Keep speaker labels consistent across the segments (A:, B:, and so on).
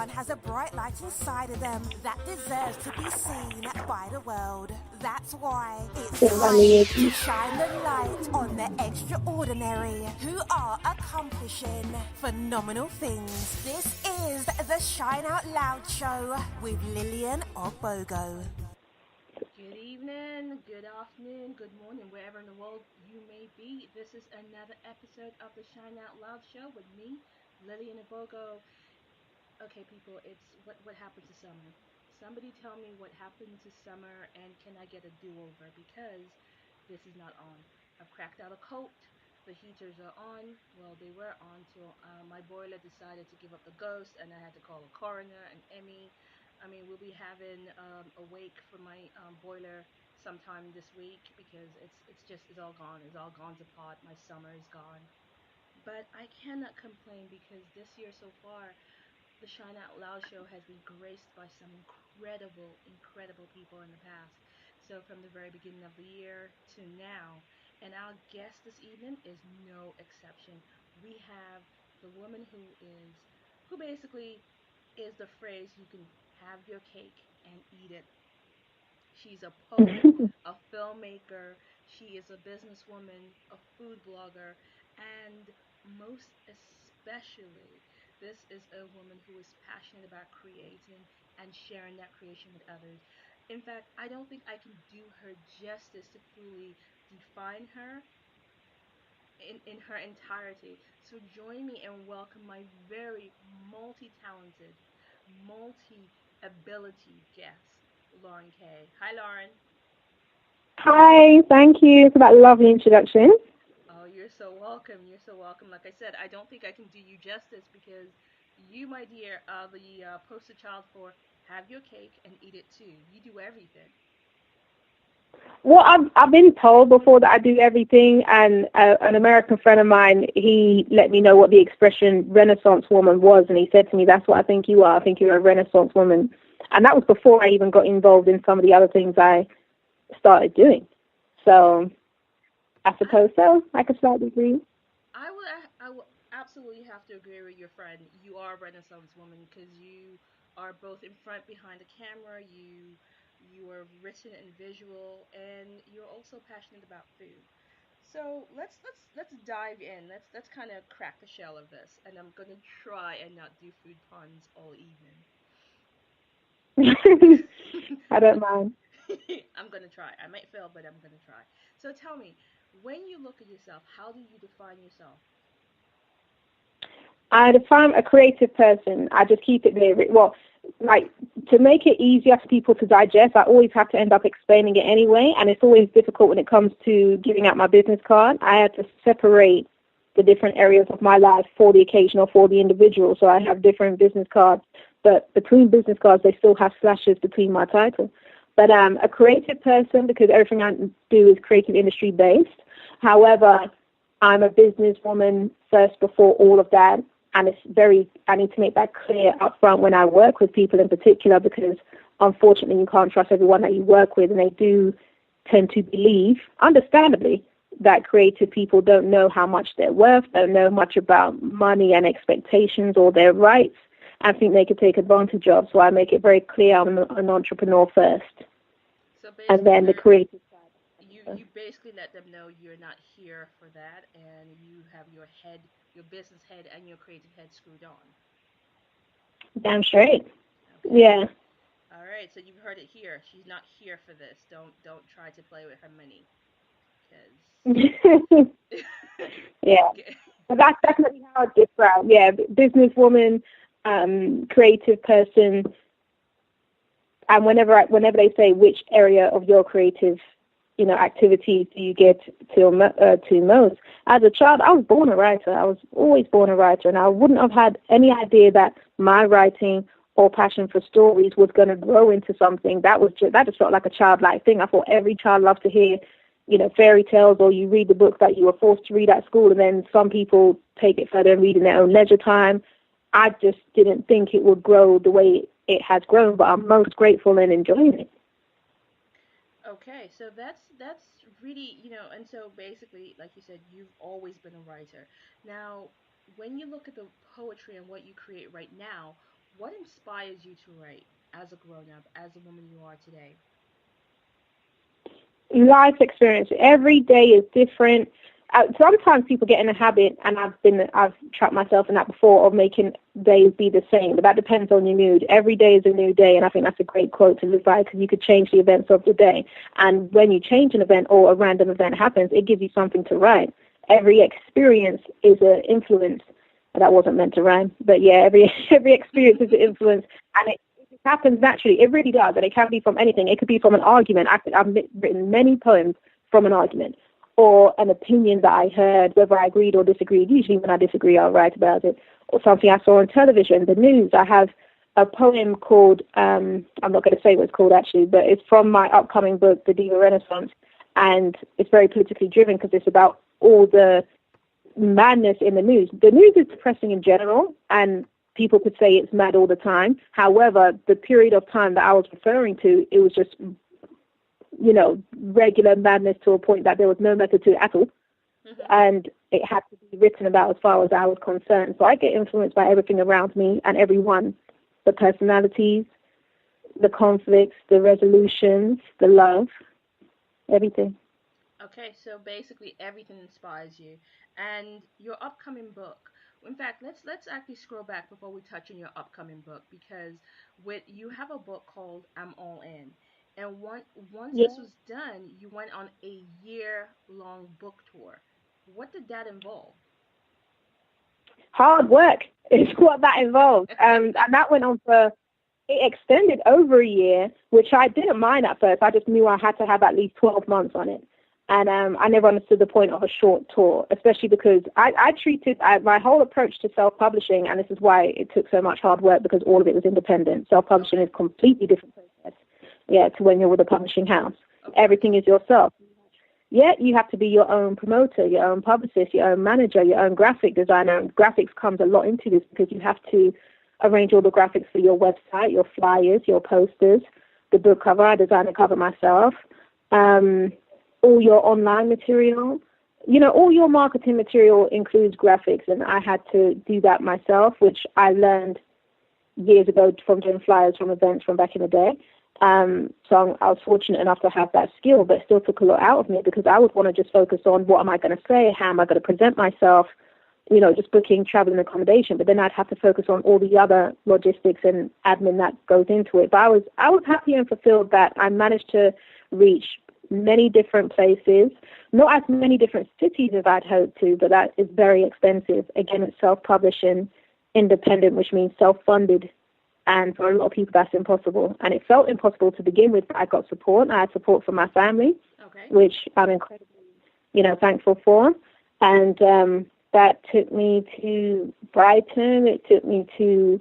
A: everyone has a bright light inside of them that deserves to be seen by the world. That's why it's time to shine the light on the extraordinary who are accomplishing phenomenal things. This is the Shine Out Loud Show with Lillian Ogbogo.
B: Good evening, good afternoon, good morning, wherever in the world you may be. This is another episode of the Shine Out Loud Show with me, Lillian Abogo. Okay, people, it's what happened to summer. Somebody tell me what happened to summer and can I get a do-over because this is not on. I've cracked out a coat. The heaters are on. Well, they were on till my boiler decided to give up the ghost, and I had to call a coroner and Emmy. I mean, we'll be having a wake for my boiler sometime this week because it's all gone. It's all gone to pot. My summer is gone. But I cannot complain because this year so far, the Shine Out Loud show has been graced by some incredible people in the past. So from the very beginning of the year to now, and our guest this evening is no exception. We have the woman who basically is the phrase you can have your cake and eat it. She's a poet, a filmmaker, she is a businesswoman, a food blogger, and most especially, this is a woman who is passionate about creating and sharing that creation with others. In fact, I don't think I can do her justice to fully define her in her entirety. So join me and welcome my very multi-talented, multi-ability guest, Lauren Kay. Hi, Lauren.
C: Hi, thank you for that lovely introduction.
B: Oh, you're so welcome. You're so welcome. Like I said, I don't think I can do you justice because you, my dear, are the poster child for have your cake and eat it too. You do everything.
C: Well, I've been told before that I do everything, and an American friend of mine, he let me know what the expression Renaissance woman was, and he said to me, "That's what I think you are. I think you're a Renaissance woman," and that was before I even got involved in some of the other things I started doing. So I suppose so. I could slightly agree.
B: I will absolutely have to agree with your friend. You are a Renaissance woman because you are both in front, behind the camera. You are written and visual, and you're also passionate about food. So let's dive in. Let's kind of crack the shell of this, and I'm gonna try and not do food puns all evening.
C: I don't mind.
B: I'm gonna try. I might fail, but I'm gonna try. So tell me, when you look at yourself, how do you define yourself?
C: If I'm a creative person, I just keep it there. Well, like to make it easier for people to digest, I always have to end up explaining it anyway, and it's always difficult when it comes to giving out my business card. I had to separate the different areas of my life for the occasion or for the individual, so I have different business cards, but between business cards, they still have slashes between my title. But a creative person because everything I do is creative industry based. However, I'm a businesswoman first before all of that. And I need to make that clear up front when I work with people in particular because unfortunately you can't trust everyone that you work with and they do tend to believe, understandably, that creative people don't know how much they're worth, don't know much about money and expectations or their rights, and think they could take advantage of. So I make it very clear I'm an entrepreneur first.
B: So
C: And
B: basically,
C: then the creative side.
B: you basically let them know you're not here for that, and you have your business head, and your creative head screwed on.
C: Damn straight.
B: Okay.
C: Yeah.
B: All right. So you've heard it here. She's not here for this. Don't try to play with her money, because.
C: Yeah.
B: Okay.
C: But that's definitely how it gets around. Yeah, businesswoman, creative person, and whenever they say which area of your creative, activities do you get to most? As a child, I was born a writer. I was always born a writer, and I wouldn't have had any idea that my writing or passion for stories was going to grow into something that just felt like a childlike thing. I thought every child loved to hear, fairy tales, or you read the books that you were forced to read at school, and then some people take it further and read in their own leisure time. I just didn't think it would grow the way it has grown, but I'm most grateful and enjoying it.
B: Okay, so that's really, and so basically, like you said, you've always been a writer. Now, when you look at the poetry and what you create right now, What inspires you to write as a grown up, as a woman you are today?
C: Life experience. Every day is different. Sometimes people get in a habit, and I've trapped myself in that before, of making days be the same. But that depends on your mood. Every day is a new day, and I think that's a great quote to live by, because you could change the events of the day. And when you change an event or a random event happens, it gives you something to write. Every experience is an influence. That wasn't meant to rhyme, but yeah, every experience is an influence, and it happens naturally. It really does, and it can be from anything. It could be from an argument. I've written many poems from an argument, or an opinion that I heard, whether I agreed or disagreed. Usually when I disagree, I'll write about it, or something I saw on television, the news. I have a poem called, I'm not going to say what it's called actually, but it's from my upcoming book, The Diva Renaissance, and it's very politically driven because it's about all the madness in the news. The news is depressing in general, and people could say it's mad all the time. However, the period of time that I was referring to, it was just, regular madness to a point that there was no method to it at all.
B: Mm-hmm.
C: And it had to be written about as far as I was concerned. So I get influenced by everything around me and everyone, the personalities, the conflicts, the resolutions, the love, everything.
B: Okay, so basically everything inspires you, and your upcoming book. In fact, let's actually scroll back before we touch on your upcoming book, because with you have a book called I'm All In, and once
C: Yeah.
B: this was done, you went on a year-long book tour. What did that involve?
C: Hard work is what that involved. And that went on for, it extended over a year, which I didn't mind at first. I just knew I had to have at least 12 months on it. And I never understood the point of a short tour, especially because I treated my whole approach to self-publishing, and this is why it took so much hard work, because all of it was independent. Self-publishing is a completely different process, to when you're with a publishing house. Everything is yourself. Yet you have to be your own promoter, your own publicist, your own manager, your own graphic designer. And graphics comes a lot into this, because you have to arrange all the graphics for your website, your flyers, your posters, the book cover. I designed the cover myself. All your online material, all your marketing material includes graphics, and I had to do that myself, which I learned years ago from doing flyers from events from back in the day. So I was fortunate enough to have that skill, but it still took a lot out of me, because I would want to just focus on what am I going to say, how am I going to present myself, just booking, travel, and accommodation. But then I'd have to focus on all the other logistics and admin that goes into it. But I was happy and fulfilled that I managed to reach many different places, not as many different cities as I'd hoped to, but that is very expensive. Again, it's self-publishing, independent, which means self-funded. And for a lot of people, that's impossible. And it felt impossible to begin with, but I got support. I had support from my family, which I'm incredibly, thankful for. And that took me to Brighton. It took me to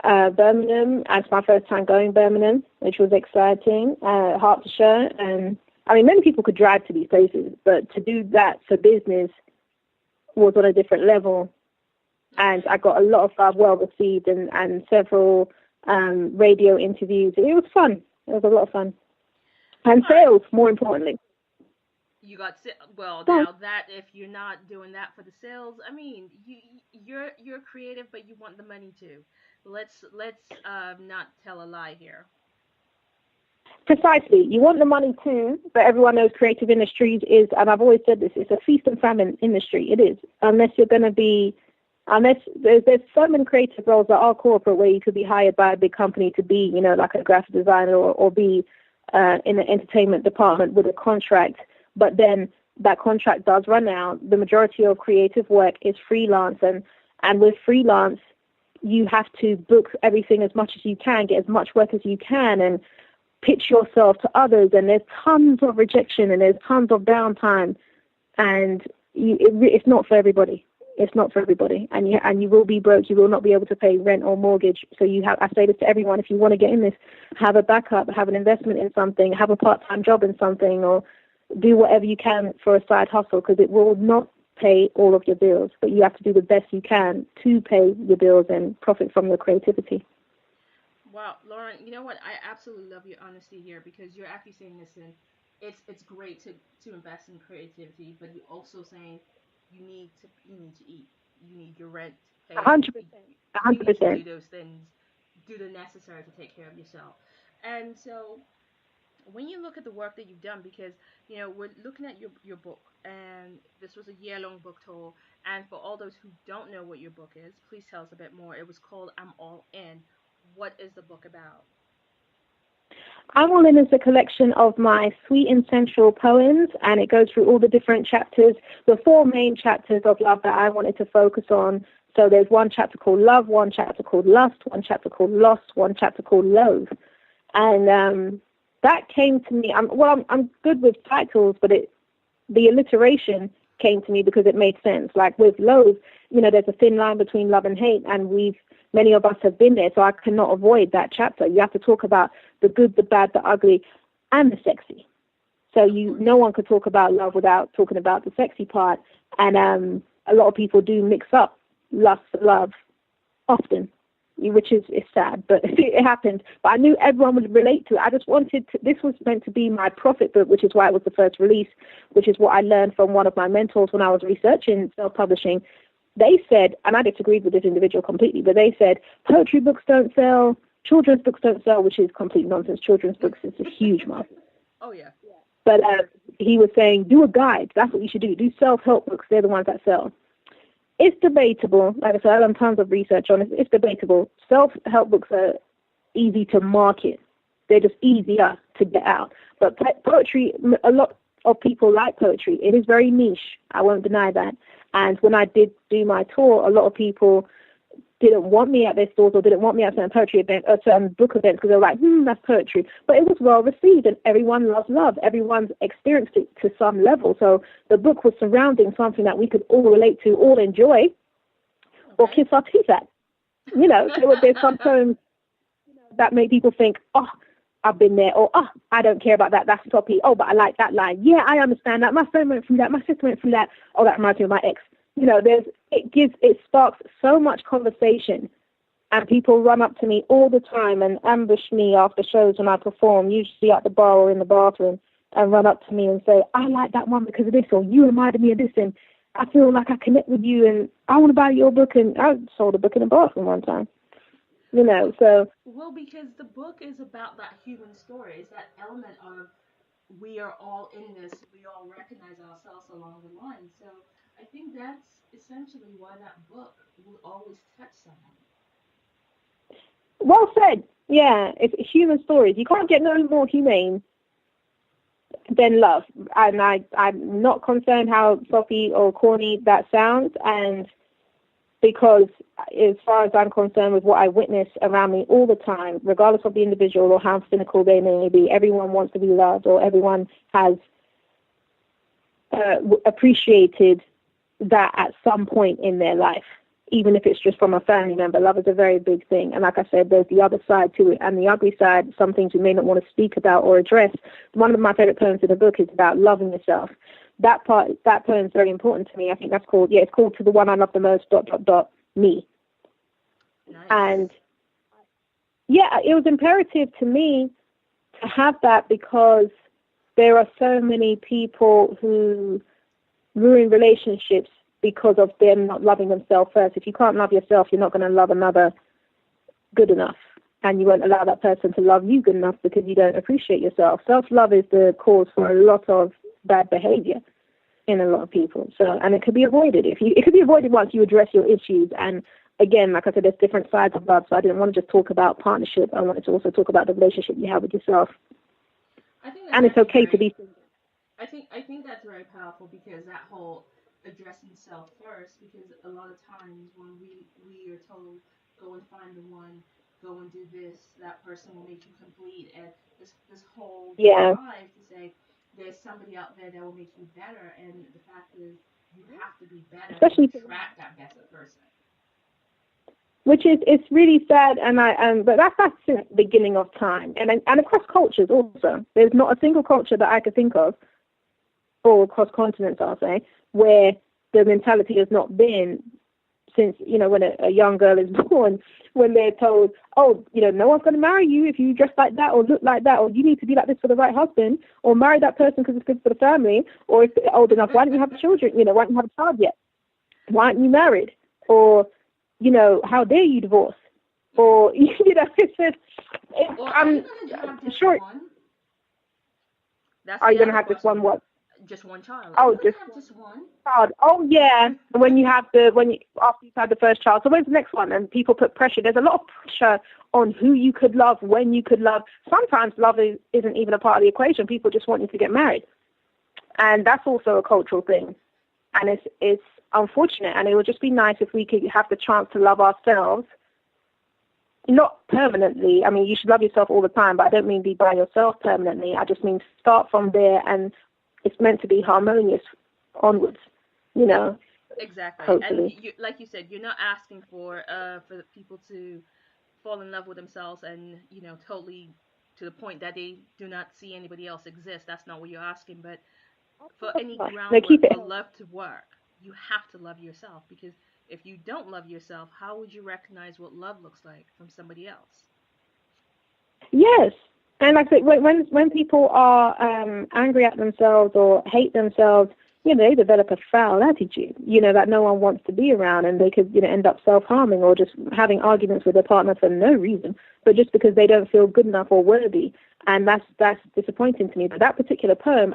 C: Birmingham. That's my first time going Birmingham, which was exciting. Hertfordshire, and many people could drive to these places, but to do that for business was on a different level. And I got a lot of well received and several radio interviews. It was fun. It was a lot of fun, and sales, more importantly.
B: You got now that if you're not doing that for the sales, you're creative, but you want the money too. Let's not tell a lie here.
C: Precisely. You want the money too, but everyone knows creative industries is, and I've always said this, it's a feast and famine industry. It is. Unless there's so many creative roles that are corporate, where you could be hired by a big company to be, like a graphic designer, or be in the entertainment department with a contract. But then that contract does run out. The majority of creative work is freelance, and with freelance, you have to book everything as much as you can, get as much work as you can, and pitch yourself to others. And there's tons of rejection, and there's tons of downtime, and it's not for everybody. It's not for everybody, and you will be broke. You will not be able to pay rent or mortgage. So I say this to everyone: if you want to get in this, have a backup, have an investment in something, have a part-time job in something, or do whatever you can for a side hustle, because it will not pay all of your bills, but you have to do the best you can to pay your bills and profit from your creativity.
B: Wow, Lauren, you know what? I absolutely love your honesty here, because you're actually saying, listen, it's great to invest in creativity, but you're also saying you need to eat, you need your rent paid,
C: 100%.
B: you need to do those things do the necessary to take care of yourself. And so when you look at the work that you've done, because we're looking at your book, and this was a year-long book tour. And for all those who don't know what your book is, please tell us a bit more. It was called I'm All In. What is the book about?
C: I'm All In is a collection of my sweet and sensual poems, and it goes through all the different chapters, the 4 main chapters of love that I wanted to focus on. So there's one chapter called love, one chapter called lust, one chapter called loss, one chapter called loathe. And that came to me. I'm good with titles, but the alliteration came to me because it made sense. Like with loathe, there's a thin line between love and hate, and many of us have been there, so I cannot avoid that chapter. You have to talk about the good, the bad, the ugly, and the sexy. So no one could talk about love without talking about the sexy part. And a lot of people do mix up lust and love often, which is sad, but it happens. But I knew everyone would relate to it. I just wanted to, this was meant to be my prophet book, which is why it was the first release, which is what I learned from one of my mentors when I was researching self-publishing. They said, and I disagreed with this individual completely, but they said poetry books don't sell, children's books don't sell, which is complete nonsense. Children's books is a huge market.
B: Oh, yeah.
C: But he was saying, do a guide. That's what you should do. Do self-help books. They're the ones that sell. It's debatable. Like I said, I've done tons of research on it. It's debatable. Self-help books are easy to market. They're just easier to get out. But poetry, a lot of people like poetry. It is very niche. I won't deny that. And when I did do my tour, a lot of people didn't want me at their stores or didn't want me at certain poetry events or certain book events because they were like, that's poetry. But it was well received, and everyone loves love. Everyone's experienced it to some level. So the book was surrounding something that we could all relate to, all enjoy, or kiss our teeth at. There's some poems that make people think, oh, I've been there, or oh, I don't care about that, that's toppy. Oh, but I like that line. Yeah, I understand that. My friend went through that. My sister went through that. Oh, that reminds me of my ex. It sparks so much conversation, and people run up to me all the time and ambush me after shows when I perform, usually at the bar or in the bathroom, and run up to me and say, I like that one because of this, or you reminded me of this, and I feel like I connect with you, and I want to buy your book. And I sold a book in a bathroom one time. So.
B: Well, because the book is about that human story. It's that element of we are all in this. We all recognize ourselves along the line. So I think that's essentially why that book will always touch someone.
C: Well said. Yeah, it's human stories. You can't get no more humane than love. And I'm not concerned how soppy or corny that sounds, and because as far as I'm concerned with what I witness around me all the time, regardless of the individual or how cynical they may be, everyone wants to be loved, or everyone has appreciated that at some point in their life, even if it's just from a family member. Love is a very big thing. And like I said, there's the other side to it, and the ugly side, some things we may not want to speak about or address. One of my favorite poems in the book is about loving yourself. That poem is very important to me. I think that's called, it's called To the One I Love the Most, ... me.
B: Nice.
C: And it was imperative to me to have that, because there are so many people who ruin relationships because of them not loving themselves first. If you can't love yourself, you're not going to love another good enough, and you won't allow that person to love you good enough because you don't appreciate yourself. Self-love is the cause for a lot of bad behavior in a lot of people. So, and it could be avoided. It could be avoided once you address your issues. And again, like I said, there's different sides of love. So I didn't want to just talk about partnership. I wanted to also talk about the relationship you have with yourself. And it's okay to be single.
B: I think that's very powerful, because that whole addressing self first, because a lot of times when we are told, go and find the one, go and do this, that person will make you complete, and this whole drive to say there's somebody out there that will make you better, and the fact is you have to be better, especially to attract that better person.
C: Which is, it's really sad, but that's since the beginning of time, and across cultures also. There's not a single culture that I could think of, or across continents, I'll say, where the mentality has not been since, when a young girl is born, when they're told, oh, no one's going to marry you if you dress like that or look like that, or you need to be like this for the right husband, or marry that person because it's good for the family, or if they're old enough, why don't you have children? Why don't you have a child yet? Why aren't you married? Or, how dare you divorce? or it's just, I'm sure. Are you going to have just one what?
B: Just one child.
C: Oh, just one child. Oh, yeah. After you've had the first child. So when's the next one? And people put pressure. There's a lot of pressure on who you could love, when you could love. Sometimes love isn't even a part of the equation. People just want you to get married. And that's also a cultural thing. And it's unfortunate. And it would just be nice if we could have the chance to love ourselves. Not permanently. I mean, you should love yourself all the time, but I don't mean be by yourself permanently. I just mean start from there, and it's meant to be harmonious onwards,
B: Exactly.
C: Hopefully.
B: And like you said, you're not asking for the people to fall in love with themselves and, totally to the point that they do not see anybody else exist. That's not what you're asking. But for any groundwork for love to work, you have to love yourself, because if you don't love yourself, how would you recognize what love looks like from somebody else?
C: Yes. And like I said, when people are angry at themselves or hate themselves, they develop a foul attitude, that no one wants to be around, and they could, end up self-harming or just having arguments with their partner for no reason, but just because they don't feel good enough or worthy. And that's disappointing to me. But that particular poem,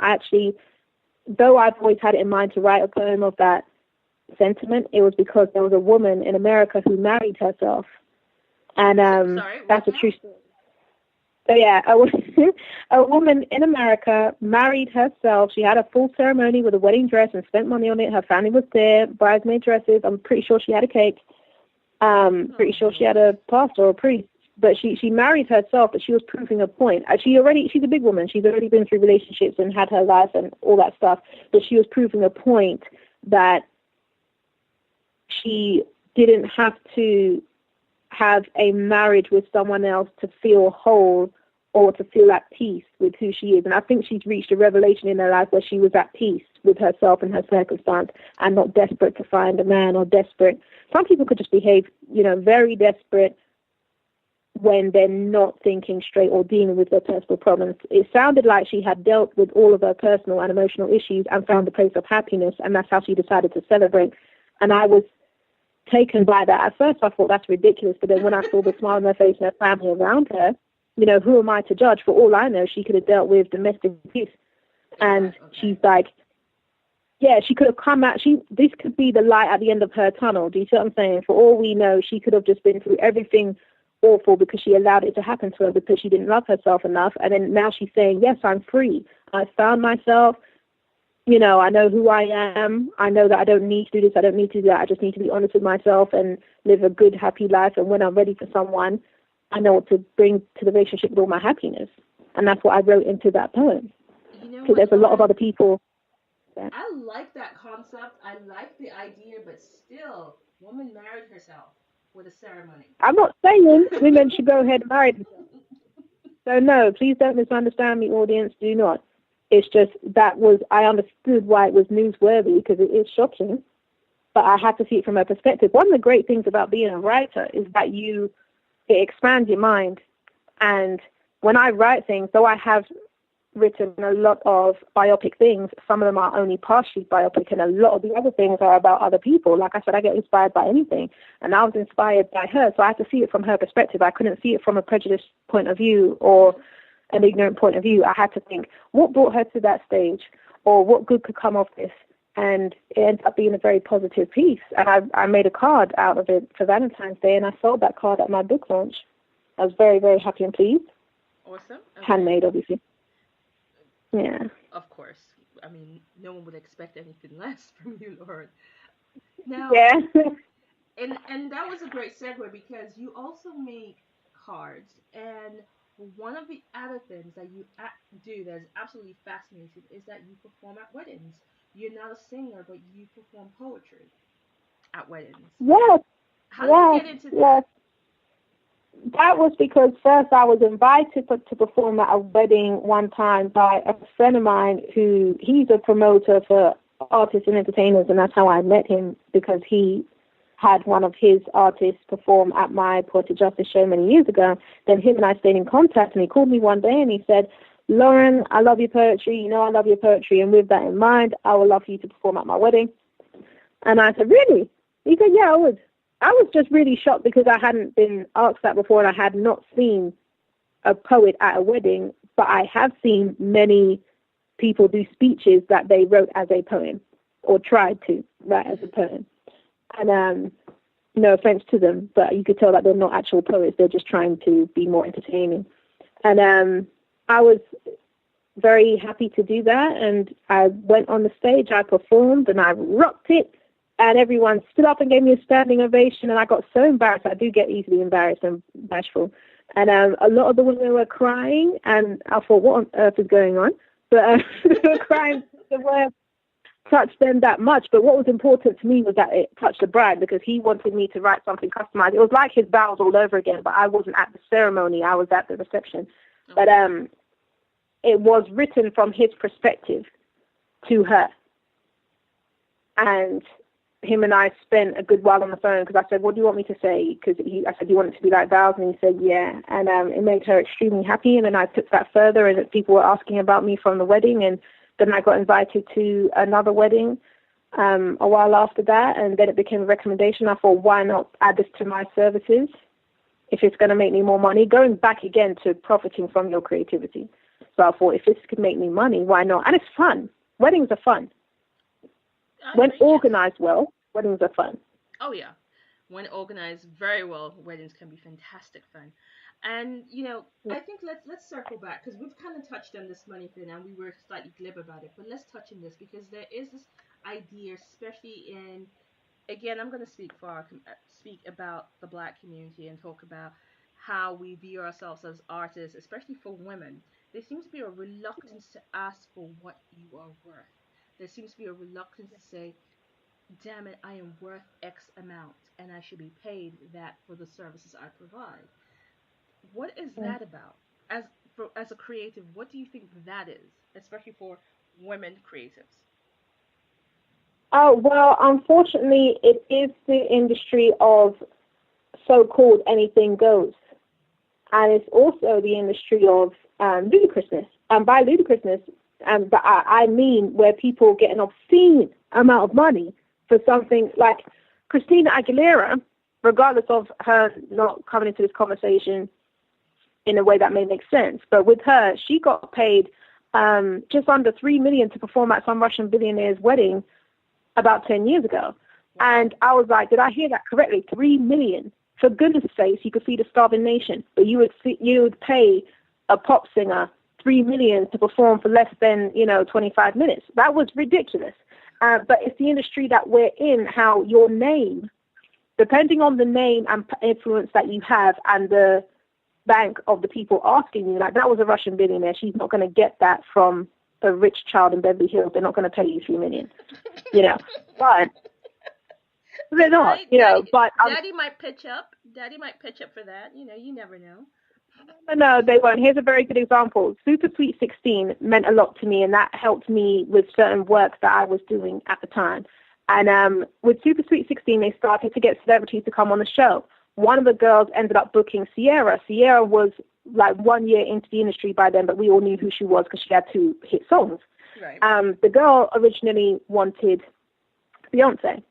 C: though I've always had it in mind to write a poem of that sentiment, it was because there was a woman in America who married herself, and that's a true story. So yeah, a woman in America married herself. She had a full ceremony with a wedding dress and spent money on it. Her family was there, bridesmaid dresses. I'm pretty sure she had a cake. Pretty sure she had a pastor or a priest. But she married herself, but she was proving a point. She's a big woman. She's already been through relationships and had her life and all that stuff. But she was proving a point that she didn't have to have a marriage with someone else to feel whole or to feel at peace with who she is. And I think she's reached a revelation in her life where she was at peace with herself and her circumstance and not desperate to find a man or desperate. Some people could just behave, very desperate when they're not thinking straight or dealing with their personal problems. It sounded like she had dealt with all of her personal and emotional issues and found a place of happiness, and that's how she decided to celebrate. And I was taken by that. At first I thought that's ridiculous, but then when I saw the smile on her face and her family around her, who am I to judge? For all I know, she could have dealt with domestic abuse. And she's like, yeah, she could have come out. This could be the light at the end of her tunnel. Do you see what I'm saying? For all we know, she could have just been through everything awful because she allowed it to happen to her because she didn't love herself enough. And then now she's saying, yes, I'm free. I found myself. I know who I am. I know that I don't need to do this. I don't need to do that. I just need to be honest with myself and live a good, happy life. And when I'm ready for someone, I know what to bring to the relationship with all my happiness. And that's what I wrote into that poem. Because there's a lot of other people.
B: Yeah. I like that concept. I like the idea, but still, woman married herself with a ceremony.
C: I'm not saying women should go ahead and marry themselves. So no, please don't misunderstand me, audience. Do not. It's just I understood why it was newsworthy because it is shocking, but I had to see it from a perspective. One of the great things about being a writer is that it expands your mind. And when I write things, though I have written a lot of biopic things, some of them are only partially biopic, and a lot of the other things are about other people. Like I said, I get inspired by anything, and I was inspired by her, so I had to see it from her perspective. I couldn't see it from a prejudiced point of view or an ignorant point of view. I had to think, what brought her to that stage, or what good could come of this? And it ended up being a very positive piece. And I made a card out of it for Valentine's Day, and I sold that card at my book launch. I was very, very happy and pleased.
B: Awesome. Okay.
C: Handmade, obviously. Yeah.
B: Of course. I mean, no one would expect anything less from you, Lauren. Now,
C: yeah.
B: and that was a great segue because you also make cards, and one of the other things that you do that is absolutely fascinating is that you perform at weddings. You're not a singer, but you perform poetry at weddings.
C: Yes.
B: How did you get into that? Yes.
C: That was because first I was invited to perform at a wedding one time by a friend of mine he's a promoter for artists and entertainers, and that's how I met him, because he had one of his artists perform at my Poetic Justice show many years ago. Then him and I stayed in contact, and he called me one day and he said, Lauren, I love your poetry. I love your poetry, and with that in mind, I would love for you to perform at my wedding. And I said, really? He said, yeah, I would. I was just really shocked because I hadn't been asked that before, and I had not seen a poet at a wedding, but I have seen many people do speeches that they wrote as a poem or tried to write as a poem. And no offense to them, but you could tell that they're not actual poets. They're just trying to be more entertaining. And I was very happy to do that. And I went on the stage, I performed, and I rocked it. And everyone stood up and gave me a standing ovation. And I got so embarrassed. I do get easily embarrassed and bashful. And a lot of the women were crying. And I thought, what on earth is going on? But they were crying. The word touched them that much. But what was important to me was that it touched the bride, because he wanted me to write something customized. It was like his vows all over again, but I wasn't at the ceremony. I was at the reception. But it was written from his perspective to her. And him and I spent a good while on the phone, because I said, what do you want me to say? Because I said, you want it to be like vows? And he said, yeah. And it made her extremely happy. And then I took that further, and people were asking about me from the wedding. And then I got invited to another wedding a while after that. And then it became a recommendation. I thought, why not add this to my services if it's going to make me more money? Going back again to profiting from your creativity. So I thought, if this could make me money, why not? And it's fun. Weddings are fun. When organized well, weddings are fun.
B: Oh, yeah. When organized very well, weddings can be fantastic fun. And, I think let's circle back, because we've kind of touched on this money thing, and we were slightly glib about it. But let's touch on this, because there is this idea, especially in, again, I'm going to speak about the Black community and talk about how we view ourselves as artists, especially for women. There seems to be a reluctance to ask for what you are worth. There seems to be a reluctance to say, damn it, I am worth X amount, and I should be paid that for the services I provide. What is that about? As a creative, what do you think that is, especially for women creatives?
C: Oh, well, unfortunately, it is the industry of so-called anything goes. And it's also the industry of ludicrousness. And by ludicrousness, but I mean where people get an obscene amount of money for something like Christina Aguilera, regardless of her not coming into this conversation in a way that may make sense. But with her, she got paid just under $3 million to perform at some Russian billionaire's wedding about 10 years ago. And I was like, did I hear that correctly? $3 million. For goodness sakes, you could feed a starving nation, but you would pay a pop singer $3 million to perform for less than 25 minutes. That was ridiculous. But it's the industry that we're in. How your name, depending on the name and influence that you have, and the bank of the people asking you, like that was a Russian billionaire. She's not going to get that from a rich child in Beverly Hills. They're not going to pay you $3 million. But they're not. But
B: Daddy might pitch up. Daddy might pitch up for that. You never know.
C: No, they won't. Here's a very good example. Super Sweet 16 meant a lot to me, and that helped me with certain work that I was doing at the time. And with Super Sweet 16, they started to get celebrities to come on the show. One of the girls ended up booking Ciara. Ciara was like 1 year into the industry by then, but we all knew who she was because she had 2 hit songs.
B: Right.
C: The girl originally wanted Beyonce.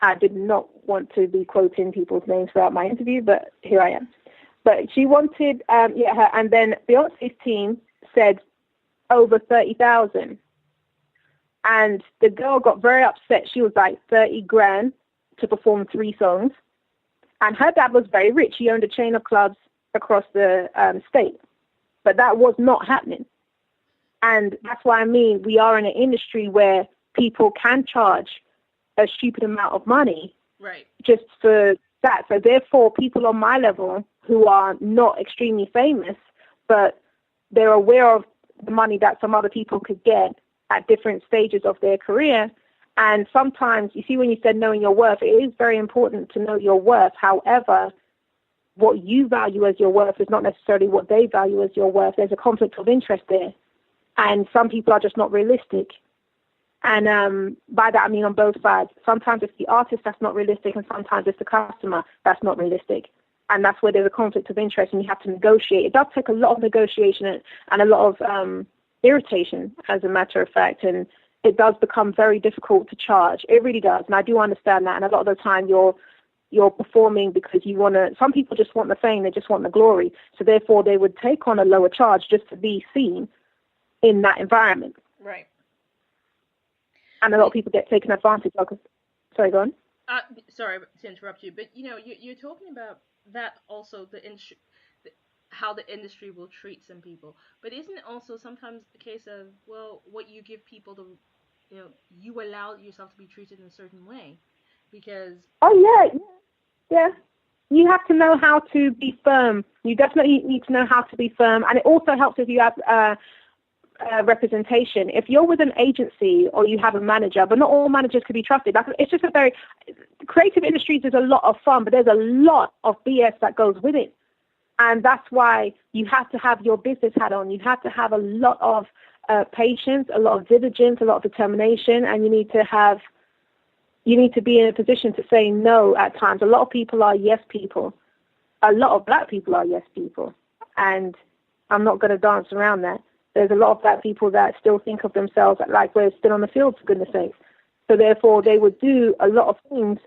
C: I did not want to be quoting people's names throughout my interview, but here I am. But she wanted, her, and then Beyonce's team said over 30,000. And the girl got very upset. She was like 30 grand to perform 3 songs. And her dad was very rich. He owned a chain of clubs across the state. But that was not happening. And that's why I mean we are in an industry where people can charge a stupid amount of money,
B: right,
C: just for that. So therefore, people on my level who are not extremely famous, but they're aware of the money that some other people could get at different stages of their career. And sometimes, you see, when you said knowing your worth, it is very important to know your worth. However, what you value as your worth is not necessarily what they value as your worth. There's a conflict of interest there. And some people are just not realistic. And by that, I mean on both sides. Sometimes it's the artist that's not realistic, and sometimes it's the customer that's not realistic. And that's where there's a conflict of interest, and you have to negotiate. It does take a lot of negotiation and a lot of irritation, as a matter of fact. And it does become very difficult to charge. It really does. And I do understand that. And a lot of the time, you're you're performing because you want to. Some people just want the fame, they just want the glory. So therefore, they would take on a lower charge just to be seen in that environment.
B: Right.
C: And a lot of people get taken advantage of. Sorry, go on.
B: Sorry to interrupt you, but you're talking about that also, the industry, how the industry will treat some people. But isn't it also sometimes the case of, well, what you give people, you allow yourself to be treated in a certain way, because
C: Yeah. You have to know how to be firm. You definitely need to know how to be firm, and it also helps if you have representation. If you're with an agency or you have a manager, but not all managers can be trusted. It's just creative industries is a lot of fun, but there's a lot of BS that goes with it. And that's why you have to have your business hat on. You have to have a lot of patience, a lot of diligence, a lot of determination, and you need to be in a position to say no at times. A lot of people are yes people. A lot of black people are yes people. And I'm not going to dance around that. There's a lot of black people that still think of themselves like we're still on the field, for goodness sakes. So therefore, they would do a lot of things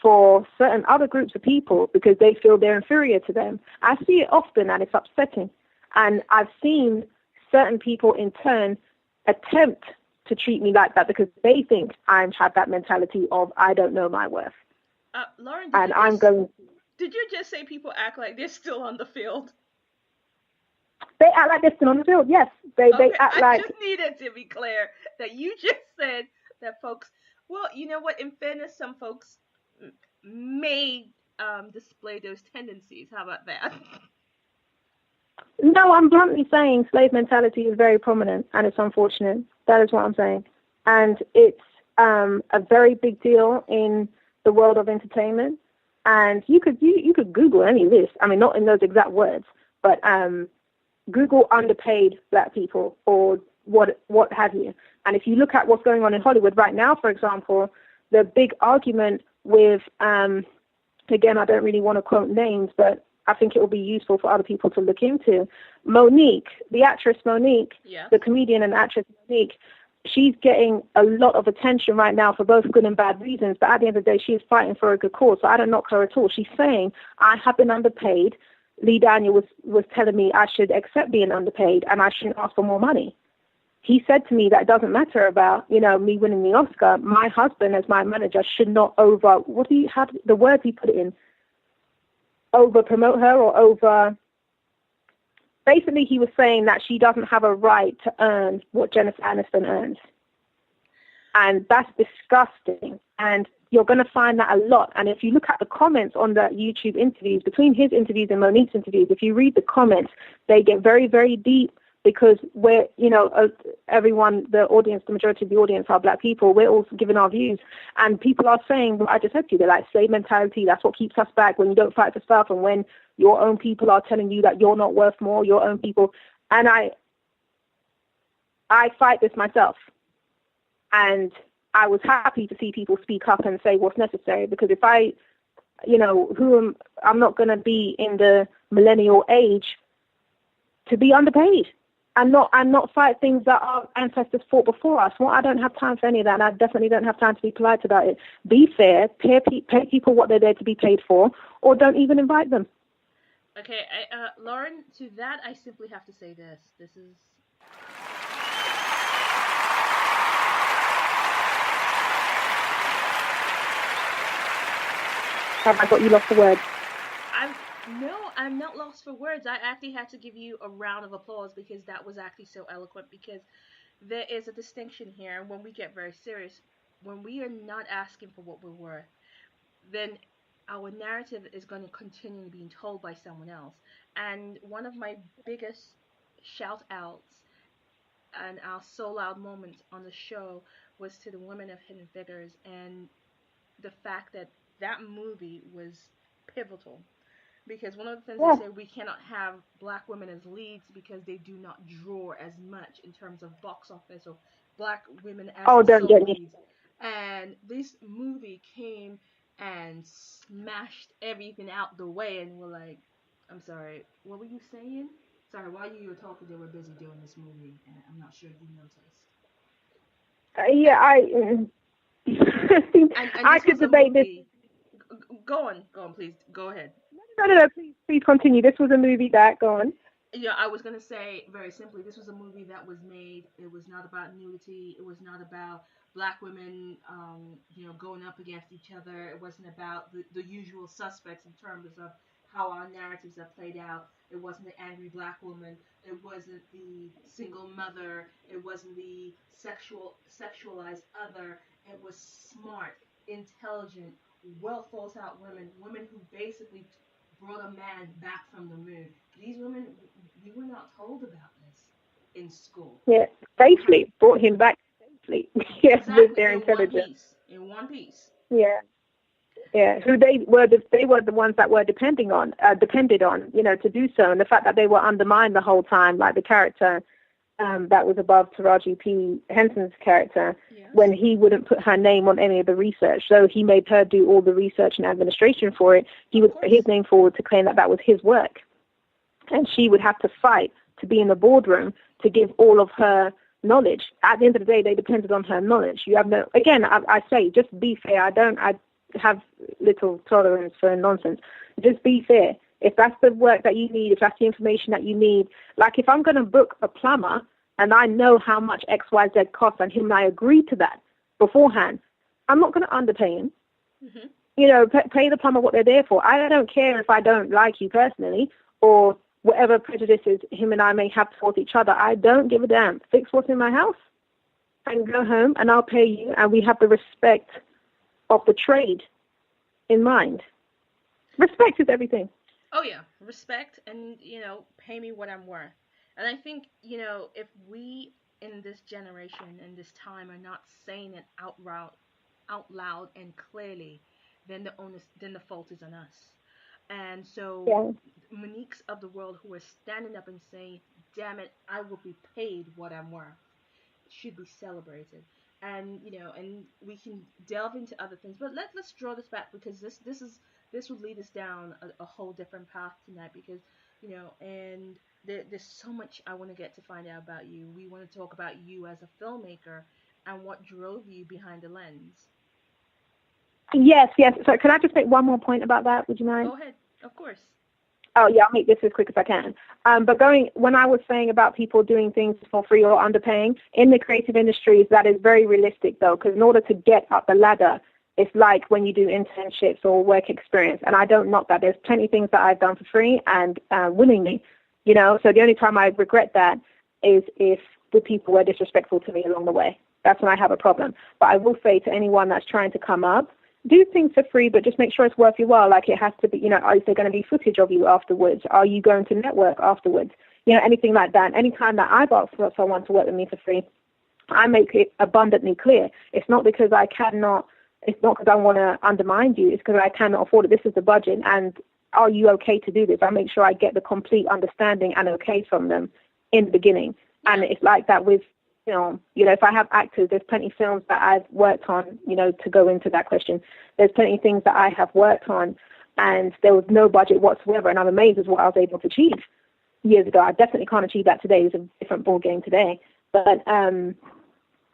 C: for certain other groups of people because they feel they're inferior to them. I see it often, and it's upsetting. And I've seen certain people in turn attempt to treat me like that because they think I have that mentality of I don't know my worth.
B: Lauren,
C: did
B: you just say people act like they're still on the field?
C: They act like they're still on the field, yes. They act like...
B: I just needed to be clear that you just said that folks... Well, you know what? In fairness, some folks may display those tendencies. How about that?
C: No, I'm bluntly saying slave mentality is very prominent, and it's unfortunate. That is what I'm saying. And it's a very big deal in the world of entertainment. And you could Google any of this. I mean, not in those exact words, but Google underpaid black people or what have you. And if you look at what's going on in Hollywood right now, for example, the big argument with, again, I don't really want to quote names, but I think it will be useful for other people to look into. Monique, the actress Monique, the comedian and actress Monique, she's getting a lot of attention right now for both good and bad reasons. But at the end of the day, she is fighting for a good cause. So I don't knock her at all. She's saying, I have been underpaid. Lee Daniel was telling me I should accept being underpaid and I shouldn't ask for more money. He said to me that it doesn't matter about, me winning the Oscar. My husband, as my manager, should not what do you have, the word he put it in? Over promote her or over. Basically, he was saying that she doesn't have a right to earn what Jennifer Aniston earns. And that's disgusting. And you're going to find that a lot. And if you look at the comments on the YouTube interviews, between his interviews and Monique's interviews, if you read the comments, they get very, very deep because we're, everyone, the audience, the majority of the audience are black people. We're all giving our views. And people are saying what I just said to you. They're like, slave mentality, that's what keeps us back when you don't fight for stuff and when your own people are telling you that you're not worth more, your own people. And I fight this myself. And I was happy to see people speak up and say what's necessary because if I'm not going to be in the millennial age to be underpaid and not fight things that our ancestors fought before us. Well, I don't have time for any of that, and I definitely don't have time to be polite about it. Be fair, pay people what they're there to be paid for, or don't even invite them.
B: Okay, Lauren, to that I simply have to say this. This is...
C: Have I got you lost for words?
B: I'm not lost for words. I actually had to give you a round of applause because that was actually so eloquent, because there is a distinction here. When we get very serious, when we are not asking for what we're worth, then our narrative is going to continue being told by someone else. And one of my biggest shout outs and our so loud moments on the show was to the women of Hidden Figures, and the fact that that movie was pivotal. Because one of the things they say, we cannot have black women as leads because they do not draw as much in terms of box office or black women as leads. And this movie came and smashed everything out the way, and we're like, I'm sorry, what were you saying? Sorry, while you were talking, they were busy doing this movie, and I'm not sure you noticed.
C: I could debate this.
B: Go on, please. Go ahead.
C: No, please continue. This was a movie that, go on.
B: Yeah, I was gonna say very simply, this was a movie that was made. It was not about nudity. It was not about black women, going up against each other. It wasn't about the usual suspects in terms of how our narratives are played out. It wasn't the angry black woman. It wasn't the single mother. It wasn't the sexualized other. It was smart, intelligent, well thought out women who basically brought a man back from the moon. These women, we were not told about this in school.
C: Yeah, safely brought him back safely. Yes,
B: exactly.
C: With their intelligence.
B: In one piece.
C: Yeah. Yeah, who they were the ones that were depended on, to do so, and the fact that they were undermined the whole time, like the character that was above Taraji P. Henson's character, yes. When he wouldn't put her name on any of the research, so he made her do all the research and administration for it. He would put his name forward to claim that was his work, and she would have to fight to be in the boardroom to give all of her knowledge. At the end of the day, they depended on her knowledge. You have no. Again, I say, just be fair. I have little tolerance for nonsense. Just be fair. If that's the work that you need, if that's the information that you need, like if I'm going to book a plumber and I know how much XYZ costs and him and I agree to that beforehand, I'm not going to underpay him. Mm-hmm. Pay the plumber what they're there for. I don't care if I don't like you personally or whatever prejudices him and I may have towards each other. I don't give a damn. Fix what's in my house and go home and I'll pay you, and we have the respect of the trade in mind. Respect is everything.
B: Oh yeah, respect, and pay me what I'm worth. And I think if we in this generation and this time are not saying it out loud and clearly, then the fault is on us. And so Monique's of the world who are standing up and saying, "Damn it, I will be paid what I'm worth," should be celebrated. And and we can delve into other things, but let's draw this back, because this would lead us down a whole different path tonight, because and there's so much I want to get to find out about you. We want to talk about you as a filmmaker and what drove you behind the lens.
C: Yes. So can I just make one more point about that? Would you mind?
B: Go ahead. Of course.
C: Oh, yeah, I'll make this as quick as I can. But when I was saying about people doing things for free or underpaying, in the creative industries, that is very realistic, though, because in order to get up the ladder, it's like when you do internships or work experience. And I don't knock that. There's plenty of things that I've done for free and willingly, So the only time I regret that is if the people were disrespectful to me along the way. That's when I have a problem. But I will say to anyone that's trying to come up, do things for free, but just make sure it's worth your while. Like it has to be, is there going to be footage of you afterwards? Are you going to network afterwards? Anything like that. Anytime that I've asked for someone to work with me for free, I make it abundantly clear. It's not because I cannot, it's not because I want to undermine you. It's because I cannot afford it. This is the budget. And are you okay to do this? I make sure I get the complete understanding and okay from them in the beginning. And it's like that with, if I have actors, there's plenty of films that I've worked on, to go into that question. There's plenty of things that I have worked on, and there was no budget whatsoever, and I'm amazed at what I was able to achieve years ago. I definitely can't achieve that today. It's a different ball game today. But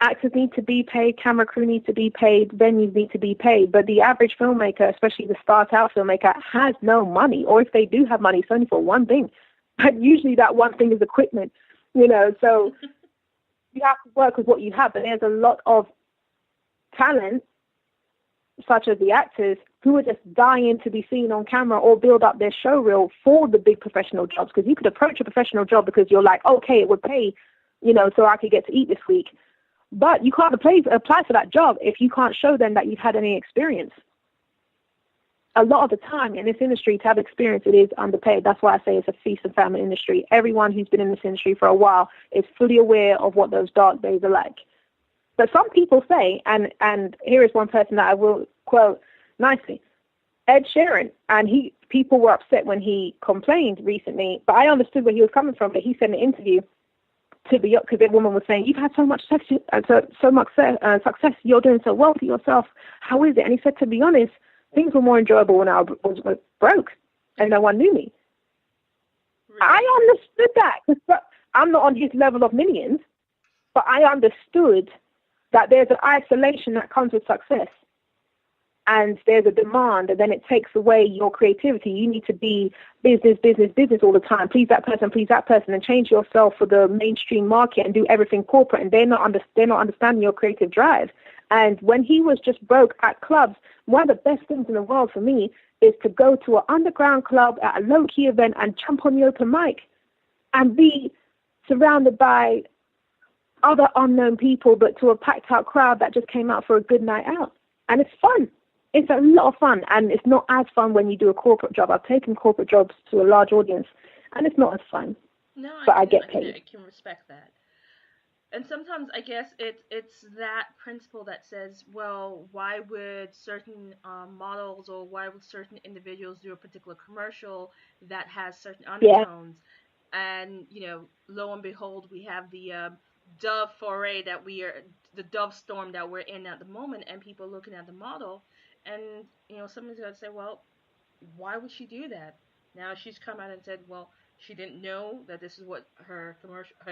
C: actors need to be paid, camera crew need to be paid, venues need to be paid. But the average filmmaker, especially the start-out filmmaker, has no money, or if they do have money, it's only for one thing. But usually that one thing is equipment, so... You have to work with what you have, but there's a lot of talent, such as the actors, who are just dying to be seen on camera or build up their show reel for the big professional jobs. Because you could approach a professional job because you're like, okay, it would pay, so I could get to eat this week. But you can't apply for that job if you can't show them that you've had any experience. A lot of the time in this industry, to have experience, it is underpaid. That's why I say it's a feast and famine industry. Everyone who's been in this industry for a while is fully aware of what those dark days are like. But some people say, and here is one person that I will quote nicely, Ed Sheeran, and people were upset when he complained recently, but I understood where he was coming from. But he said in an interview because the woman was saying, "You've had so much success, you're doing so well for yourself. How is it?" And he said, "To be honest, things were more enjoyable when I was broke and no one knew me." Really? I understood that, because I'm not on his level of millions, but I understood that there's an isolation that comes with success. and there's a demand, and then it takes away your creativity. You need to be business, business, business all the time. Please that person, and change yourself for the mainstream market and do everything corporate. And they're not understanding your creative drive. And when he was just broke at clubs, one of the best things in the world for me is to go to an underground club at a low-key event and jump on the open mic and be surrounded by other unknown people, but to a packed-out crowd that just came out for a good night out. And it's fun. It's a lot of fun, and it's not as fun when you do a corporate job. I've taken corporate jobs to a large audience, and it's not as fun.
B: No,
C: but I get paid.
B: I can respect that. And sometimes I guess it's that principle that says, well, why would certain models or why would certain individuals do a particular commercial that has certain undertones? Yeah. And, lo and behold, we have the Dove foray the Dove storm that we're in at the moment, and people looking at the model. And, someone's going to say, well, why would she do that? Now she's come out and said, well, she didn't know that this is what her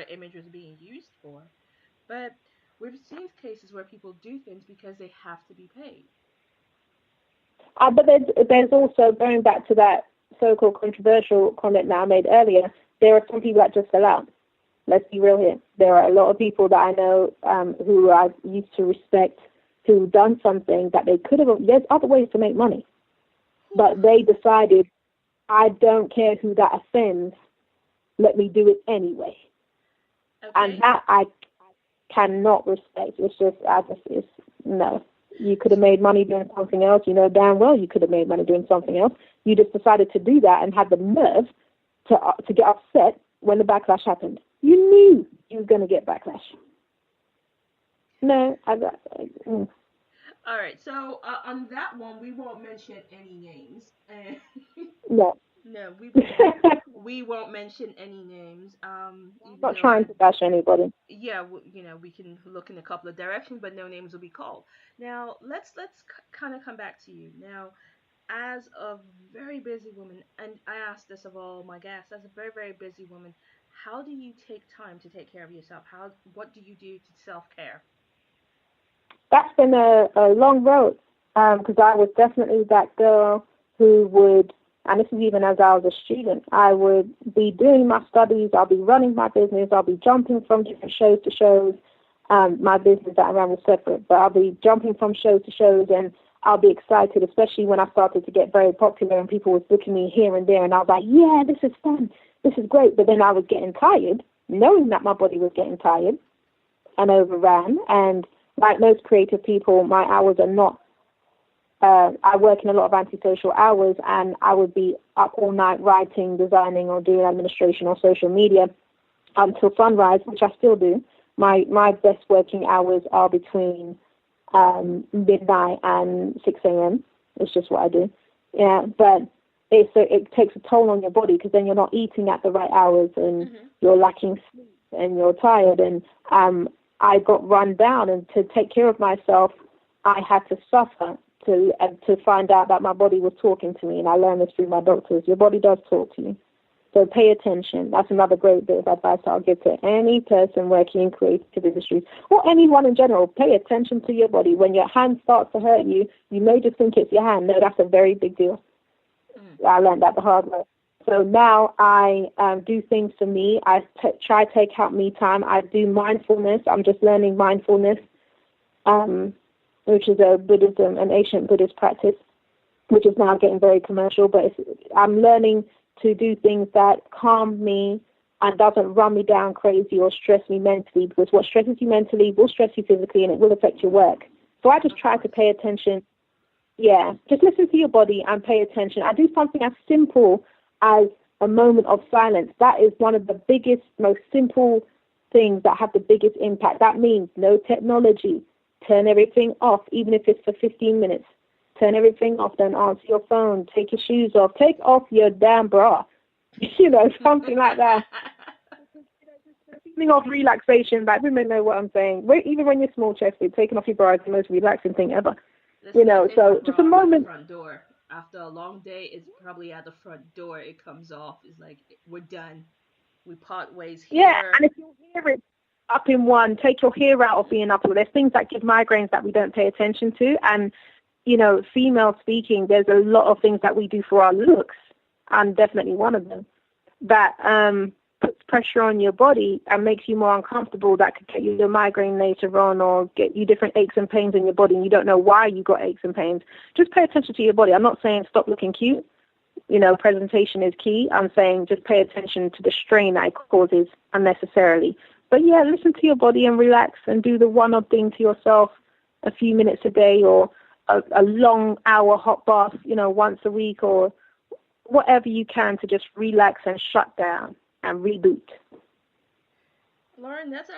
B: image was being used for. But we've seen cases where people do things because they have to be paid.
C: But there's also, going back to that so-called controversial comment that I made earlier, there are some people that just sell out. Let's be real here. There are a lot of people that I know who I used to respect, who've done something that they could have. There's other ways to make money, but they decided, I don't care who that offends, let me do it anyway. Okay. And that I cannot respect. It's just, no. You could have made money doing something else. You know damn well you could have made money doing something else. You just decided to do that and had the nerve to get upset when the backlash happened. You knew you were going to get backlash. No,
B: All right, so on that one, we won't mention any names.
C: No.
B: No, we won't mention any names.
C: I'm not trying to bash anybody.
B: Yeah, we can look in a couple of directions, but no names will be called. Now, let's kind of come back to you. Now, as a very busy woman, and I ask this of all my guests, as a very, very busy woman, how do you take time to take care of yourself? What do you do to self-care?
C: That's been a long road, because I was definitely that girl who would, and this is even as I was a student, I would be doing my studies, I'll be running my business, I'll be jumping from different shows to shows. My business that I ran was separate, but I'll be jumping from shows to shows, and I'll be excited, especially when I started to get very popular and people were booking me here and there, and I was like, yeah, this is fun, this is great. But then I was getting tired, knowing that my body was getting tired and overran. And like most creative people, my hours are not, I work in a lot of antisocial hours, and I would be up all night writing, designing, or doing administration or social media until sunrise, which I still do. My best working hours are between midnight and 6 a.m. It's just what I do. Yeah, but it takes a toll on your body, because then you're not eating at the right hours, and you're lacking sleep, and you're tired. And I got run down, and to take care of myself, I had to suffer to find out that my body was talking to me. And I learned this through my doctors. Your body does talk to you. So pay attention. That's another great bit of advice I'll give to any person working in creative industries, or anyone in general. Pay attention to your body. When your hand starts to hurt you, you may just think it's your hand. No, that's a very big deal. I learned that the hard way. So now I do things for me. I try to take out me time. I do mindfulness. I'm just learning mindfulness, which is an ancient Buddhist practice, which is now getting very commercial. But I'm learning to do things that calm me and doesn't run me down crazy or stress me mentally, because what stresses you mentally will stress you physically, and it will affect your work. So I just try to pay attention. Yeah, just listen to your body and pay attention. I do something as simple as a moment of silence. That is one of the biggest, most simple things that have the biggest impact. That means no technology. Turn everything off, even if it's for 15 minutes. Turn everything off, don't answer your phone, take your shoes off, take off your damn bra, something like that. Feeling of relaxation, but women know what I'm saying. Even when you're small-chested, taking off your bra is the most relaxing thing ever. So just a moment.
B: Front door. After a long day, it's probably at the front door. It comes off. It's like, we're done. We part ways here.
C: Yeah, and if your hair is up in one, take your hair out of being up. There's things that give migraines that we don't pay attention to, and female speaking, there's a lot of things that we do for our looks, and definitely one of them, that puts pressure on your body and makes you more uncomfortable. That could get you a migraine later on, or get you different aches and pains in your body, and you don't know why you got aches and pains. Just pay attention to your body. I'm not saying stop looking cute. Presentation is key. I'm saying just pay attention to the strain that it causes unnecessarily. But yeah, listen to your body and relax, and do the one odd thing to yourself a few minutes a day, or a long hour hot bath, once a week, or whatever you can to just relax and shut down and reboot.
B: Lauren, that's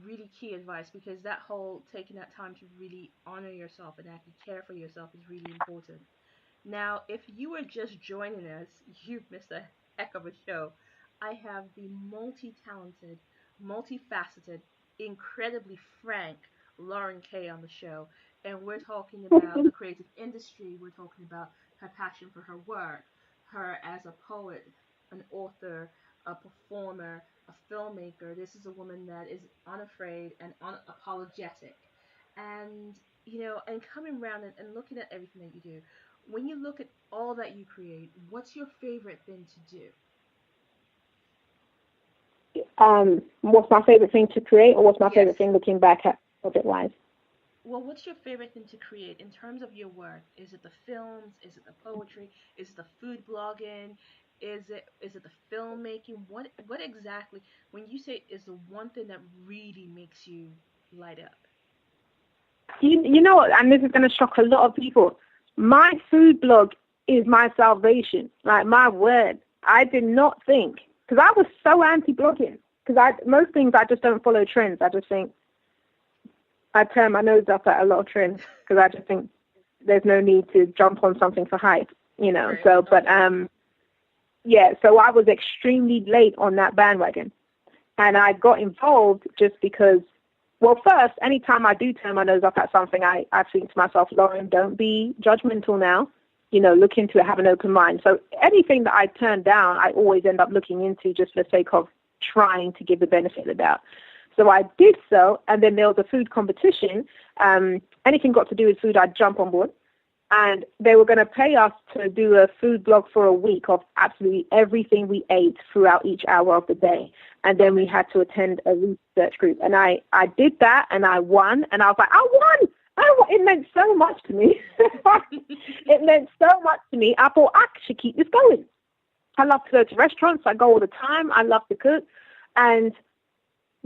B: really key advice, because that whole taking that time to really honor yourself and actually care for yourself is really important. Now, if you were just joining us, you've missed a heck of a show. I have the multi-talented, multifaceted, incredibly frank Lauren Kay on the show, and we're talking about the creative industry. We're talking about her passion for her work, her as a poet, an author, a performer, a filmmaker. This is a woman that is unafraid and unapologetic. And, and coming around and looking at everything that you do, when you look at all that you create, what's your favorite thing to do?
C: What's my favorite thing to create, or what's my favorite thing looking back at project-wise?
B: Well, what's your favorite thing to create in terms of your work? Is it the films? Is it the poetry? Is it the food blogging? Is it the filmmaking? What exactly, when you say is the one thing that really makes you light up?
C: You know what, and this is going to shock a lot of people. My food blog is my salvation. Like, my word. I did not think, because I was so anti-blogging, because most things I just don't follow trends. I just think I turn my nose up at a lot of trends, because I just think there's no need to jump on something for hype,
B: Right.
C: So, but so I was extremely late on that bandwagon, and I got involved just because, well, first, anytime I do turn my nose up at something, I think to myself, Lauren, don't be judgmental now. Look into it, have an open mind. So anything that I turn down, I always end up looking into, just for the sake of trying to give the benefit of the doubt. So I did so, and then there was a food competition. Anything got to do with food, I'd jump on board. And they were going to pay us to do a food blog for a week of absolutely everything we ate throughout each hour of the day. And then we had to attend a research group. And I did that, and I won. And I was like, I won! It meant so much to me. It meant so much to me. I thought, I should keep this going. I love to go to restaurants. I go all the time. I love to cook. And,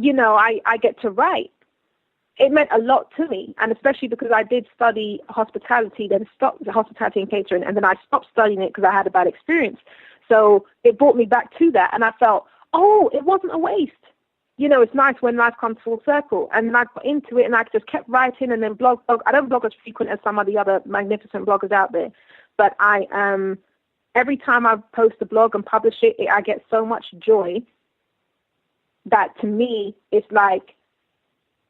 C: I get to write. It meant a lot to me, and especially because I did study hospitality, then stopped hospitality and catering, and then I stopped studying it because I had a bad experience. So it brought me back to that, and I felt, it wasn't a waste. It's nice when life comes full circle. And I got into it, and I just kept writing, and then blog. I don't blog as frequent as some of the other magnificent bloggers out there, but every time I post a blog and publish it, I get so much joy that, to me, it's like,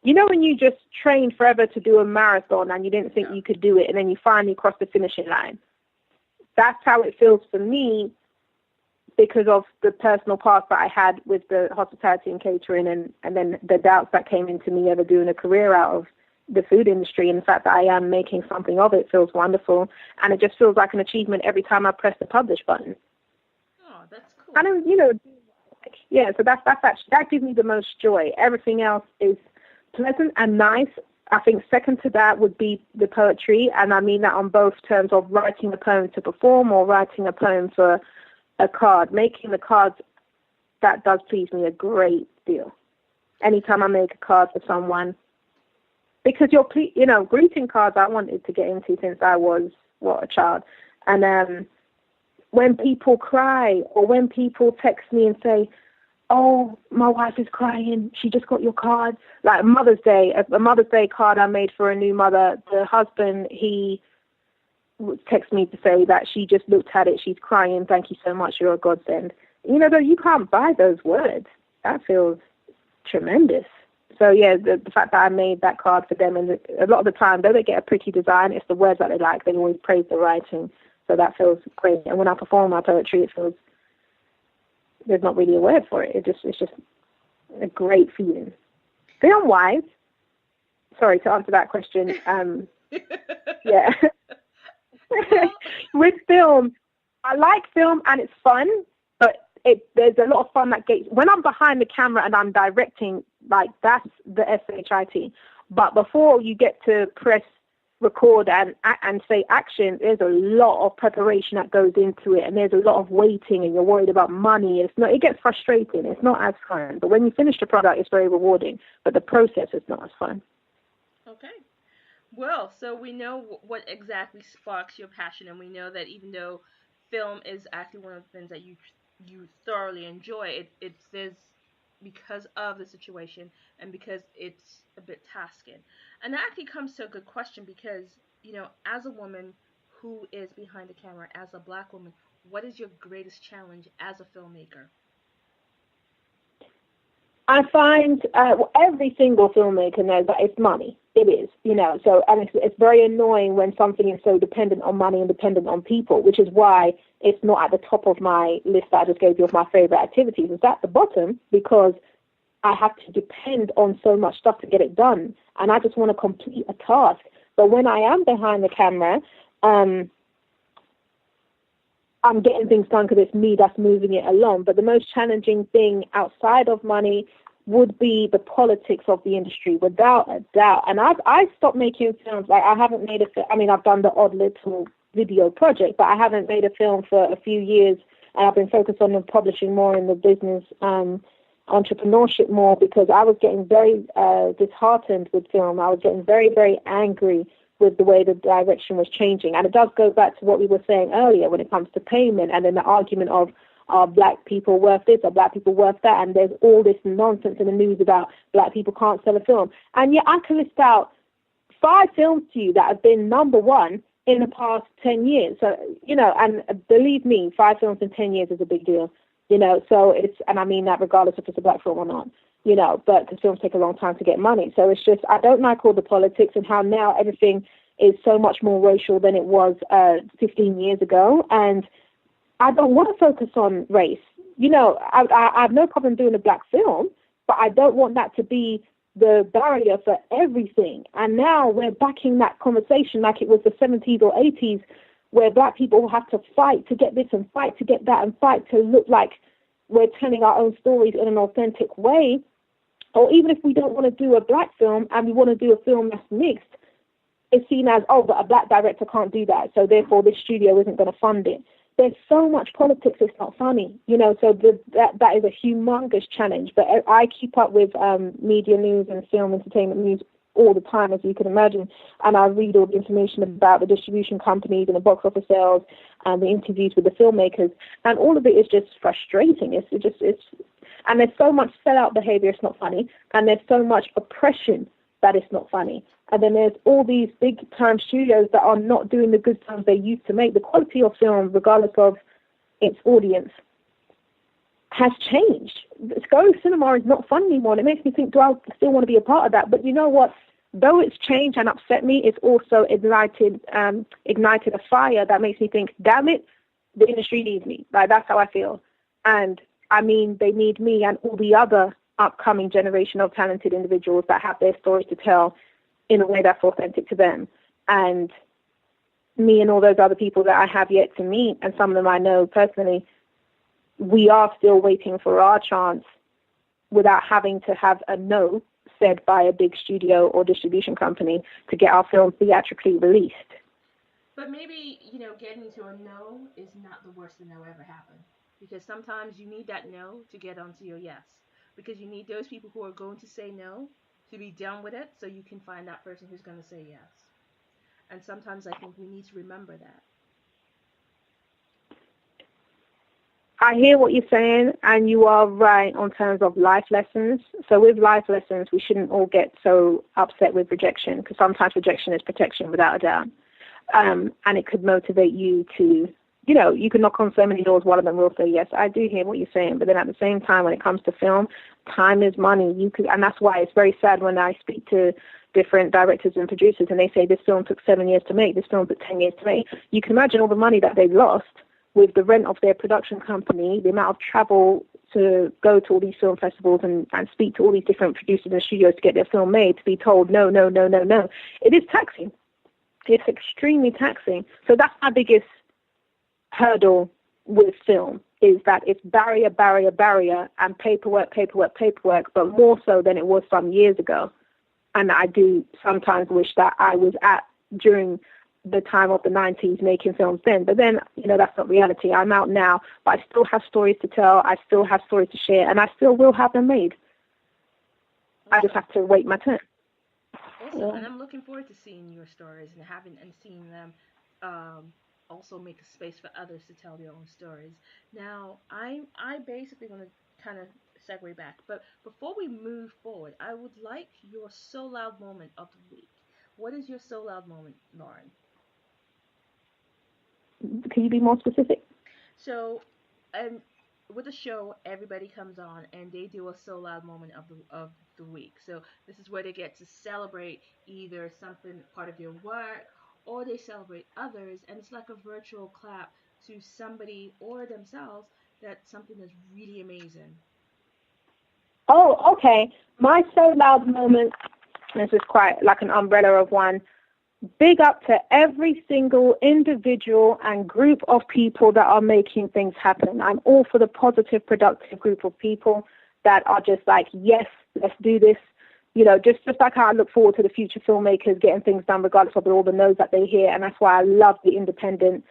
C: when you just train forever to do a marathon and you didn't think you could do it, and then you finally cross the finishing line. That's how it feels for me, because of the personal path that I had with the hospitality and catering, and then the doubts that came into me ever doing a career out of the food industry. And the fact that I am making something of it feels wonderful. And it just feels like an achievement every time I press the publish button.
B: Oh, that's cool.
C: And, so that's actually, that gives me the most joy. Everything else is pleasant and nice. I think second to that would be the poetry, and I mean that on both terms of writing a poem to perform or writing a poem for a card. Making the cards, that does please me a great deal. Anytime I make a card for someone, because greeting cards I wanted to get into since I was a child, and when people cry, or when people text me and say, oh, my wife is crying, she just got your card. Like Mother's Day, a Mother's Day card I made for a new mother. The husband, he would text me to say that she just looked at it, she's crying, thank you so much, you're a godsend. Though you can't buy those words. That feels tremendous. So, yeah, the fact that I made that card for them, and a lot of the time, though they get a pretty design, it's the words that they like. They always praise the writing. So that feels great. And when I perform my poetry, it feels, there's not really a word for it. It's just a great feeling. Film-wise, sorry, to answer that question, Yeah.
B: Well,
C: With film, I like film and it's fun, but there's a lot of fun that gets when I'm behind the camera and I'm directing. Like that's the SHIT. But before you get to press record and say action, there's a lot of preparation that goes into it, and there's a lot of waiting, and you're worried about money. It gets frustrating. It's not as fun. But when you finish the product, it's very rewarding. But the process is not as fun.
B: okay. Well, so we know what exactly sparks your passion, and we know that even though film is actually one of the things that you thoroughly enjoy, it is because of the situation and because it's a bit tasking. And that actually comes to a good question because, as a woman who is behind the camera, as a black woman, what is your greatest challenge as a filmmaker?
C: I find every single filmmaker knows that it's money. It is, So, and it's very annoying when something is so dependent on money and dependent on people, which is why it's not at the top of my list that I just gave you of my favorite activities. It's at the bottom because I have to depend on so much stuff to get it done, and I just want to complete a task. But when I am behind the camera, I'm getting things done because it's me that's moving it along. But the most challenging thing outside of money would be the politics of the industry, without a doubt. And I stopped making films. Like I haven't made I've done the odd little video project, but I haven't made a film for a few years. And I've been focused on publishing more in the business, entrepreneurship more, because I was getting very disheartened with film. I was getting very, very angry with the way the direction was changing. And it does go back to what we were saying earlier when it comes to payment, and then the argument of, are black people worth this, are black people worth that? And there's all this nonsense in the news about black people can't sell a film. And yet I can list out 5 films to you that have been number one in the past 10 years. So, and believe me, 5 films in 10 years is a big deal. So and I mean that regardless if it's a black film or not, but the films take a long time to get money. So it's just, I don't like all the politics and how now everything is so much more racial than it was 15 years ago. And I don't want to focus on race. I have no problem doing a black film, but I don't want that to be the barrier for everything. And now we're backing that conversation like it was the 70s or 80s, where black people have to fight to get this and fight to get that and fight to look like we're telling our own stories in an authentic way. Or even if we don't want to do a black film and we want to do a film that's mixed, it's seen as, but a black director can't do that, so therefore this studio isn't going to fund it. There's so much politics, it's not funny, so that is a humongous challenge. But I keep up with media news and film entertainment news all the time, as you can imagine, and I read all the information about the distribution companies and the box office sales and the interviews with the filmmakers, and all of it is just frustrating. And there's so much sellout behavior, it's not funny, and there's so much oppression that it's not funny. And then there's all these big-time studios that are not doing the good films they used to make. The quality of film, regardless of its audience, has changed. Going to cinema is not fun anymore. And it makes me think, do I still want to be a part of that? But you know what? Though it's changed and upset me, it's also ignited a fire that makes me think, damn it, the industry needs me. Like, that's how I feel. And, I mean, they need me and all the other upcoming generation of talented individuals that have their stories to tell in a way that's authentic to them. And me and all those other people that I have yet to meet, and some of them I know personally, we are still waiting for our chance without having to have a no said by a big studio or distribution company to get our film theatrically released.
B: But maybe, getting to a no is not the worst thing that will ever happen. Because sometimes you need that no to get onto your yes. Because you need those people who are going to say no to be done with it, so you can find that person who's going to say yes. And sometimes I think we need to remember that.
C: I hear what you're saying, and you are right on terms of life lessons. So with life lessons, we shouldn't all get so upset with rejection, because sometimes rejection is protection without a doubt. And it could motivate you to, you can knock on so many doors, one of them will say yes. I do hear what you're saying, but then at the same time, when it comes to film, time is money. And that's why it's very sad when I speak to different directors and producers and they say this film took 7 years to make, this film took 10 years to make. You can imagine all the money that they've lost with the rent of their production company, the amount of travel to go to all these film festivals and speak to all these different producers and studios to get their film made, to be told no. It is taxing. It's extremely taxing. So that's my biggest hurdle with film, is that it's barrier, and paperwork, but more so than it was some years ago. And I do sometimes wish that I was during the time of the 90s making films then. But then, that's not reality. I'm out now, but I still have stories to tell. I still have stories to share, and I still will have them made. Awesome. I just have to wait my turn.
B: Awesome. Yeah. And I'm looking forward to seeing your stories and seeing them also make a space for others to tell their own stories. Now, I basically want to kind of segue back, but before we move forward, I would like your So Loud moment of the week. What is your So Loud moment, Lauren?
C: Can you be more specific?
B: So, with the show, everybody comes on and they do a So Loud moment of the week. So this is where they get to celebrate either something part of their work, or they celebrate others, and it's like a virtual clap to somebody or themselves that something is really amazing.
C: Oh, okay. My So Loud moment, this is quite like an umbrella of one. Big up to every single individual and group of people that are making things happen. I'm all for the positive, productive group of people that are just like, yes, let's do this. Just like how I look forward to the future filmmakers getting things done regardless of all the no's that they hear. And that's why I love the independent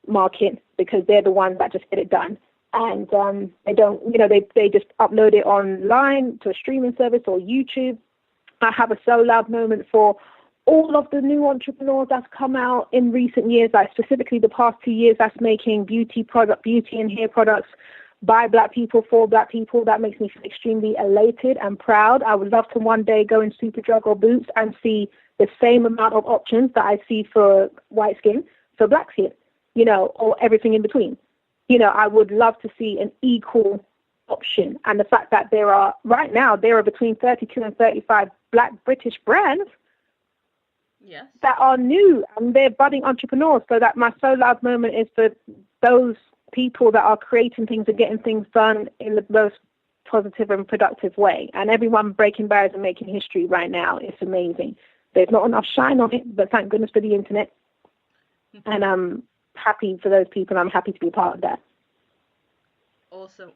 C: market, because they're the ones that just get it done. And they don't, they just upload it online to a streaming service or YouTube. I have a So Loud moment for all of the new entrepreneurs that's come out in recent years, like specifically the past 2 years, that's making beauty and hair products by Black people, for Black people. That makes me feel extremely elated and proud. I would love to one day go in Superdrug or Boots and see the same amount of options that I see for white skin, for Black skin, or everything in between. I would love to see an equal option. And the fact that there are between 32 and 35 Black British brands,
B: yes, that
C: are new, and they're budding entrepreneurs. So that my So Loud moment is for those people that are creating things and getting things done in the most positive and productive way. And everyone breaking barriers and making history right now. It's amazing. There's not enough shine on it, but thank goodness for the internet. And I'm happy for those people. I'm happy to be a part of that.
B: Awesome.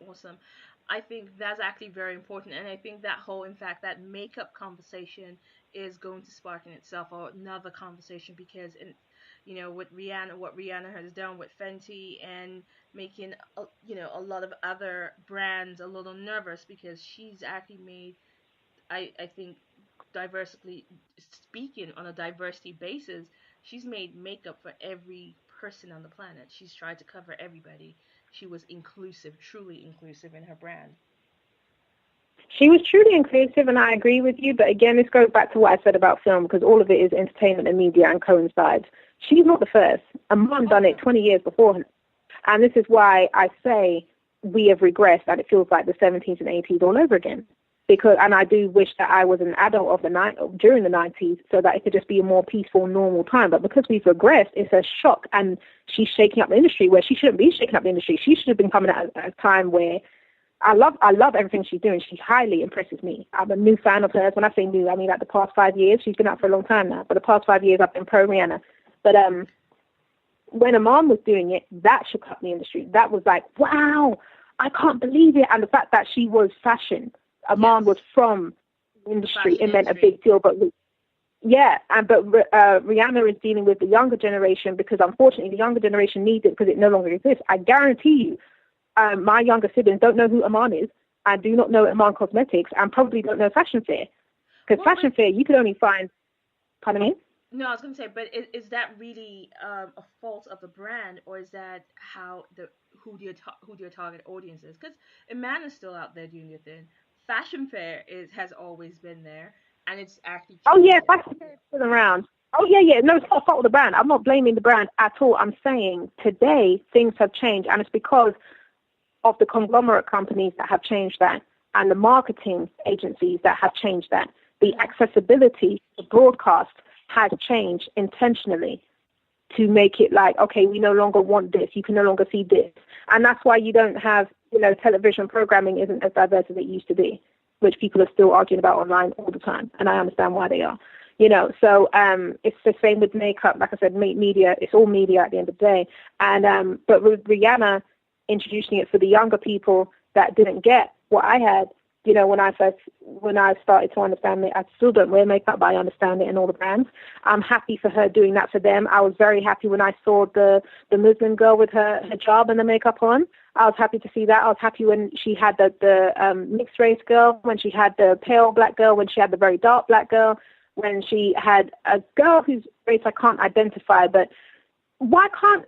B: I think that's actually very important, and I think that makeup conversation is going to spark in itself another conversation, because with Rihanna, what Rihanna has done with Fenty and making a lot of other brands a little nervous, because she's actually made, I think, diversity speaking on a diversity basis, she's made makeup for every person on the planet. She's tried to cover everybody. She was inclusive, truly inclusive in her brand.
C: She was truly inclusive, and I agree with you. But again, this goes back to what I said about film, because all of it is entertainment and media and coincides. She's not the first. Iman done it 20 years before her. And this is why I say we have regressed, and it feels like the 70s and 80s all over again. And I do wish that I was an adult during the 90s, so that it could just be a more peaceful, normal time. But because we've regressed, it's a shock, and she's shaking up the industry where she shouldn't be shaking up the industry. She should have been coming at a time where I love everything she's doing. She highly impresses me. I'm a new fan of hers. When I say new, I mean like the past 5 years. She's been out for a long time now. But the past 5 years, I've been pro Rihanna. But when Iman was doing it, that shook up the industry. That was like, wow, I can't believe it. And the fact that she was fashion. Iman was from the industry. It meant a big deal. But Rihanna is dealing with the younger generation, because unfortunately the younger generation needs it because it no longer exists. I guarantee you, my younger siblings don't know who Iman is, and do not know Iman Cosmetics, and probably don't know Fashion Fair. Because Fashion Fair, you could only find, pardon me?
B: No, I was going to say, but is that really a fault of the brand, or is that who your target audience is? Because Iman is still out there doing their thing. Fashion Fair has always been there, and it's actually...
C: Oh, yeah, Fashion Fair is still around. Oh, yeah. No, it's not a fault of the brand. I'm not blaming the brand at all. I'm saying today things have changed, and it's because of the conglomerate companies that have changed that, and the marketing agencies that have changed that. The accessibility, the broadcast has changed intentionally to make it like, okay, we no longer want this. You can no longer see this. And that's why you don't have, television programming isn't as diverse as it used to be, which people are still arguing about online all the time. And I understand why they are. So it's the same with makeup. Like I said, media, it's all media at the end of the day. And but with Rihanna introducing it for the younger people that didn't get what I had, when I started to understand it, I still don't wear makeup, but I understand it in all the brands. I'm happy for her doing that for them. I was very happy when I saw the Muslim girl with her hijab and the makeup on. I was happy to see that. I was happy when she had the mixed race girl, when she had the pale black girl, when she had the very dark black girl, when she had a girl whose race I can't identify. But why can't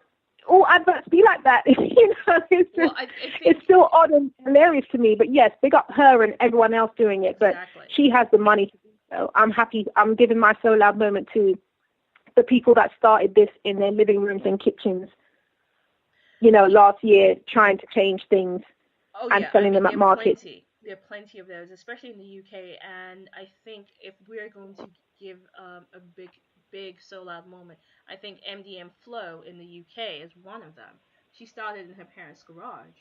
C: all adverts be like that? It's still odd and hilarious to me. But yes, big up her and everyone else doing it. But
B: Exactly.
C: she has the money to do so. I'm happy. I'm giving my So Loud moment to the people that started this in their living rooms and kitchens, last year, trying to change things and selling them at market.
B: There are plenty of those, especially in the UK. And I think if we're going to give a big So Loud moment, I think MDM Flo in the UK is one of them. She started in her parents' garage.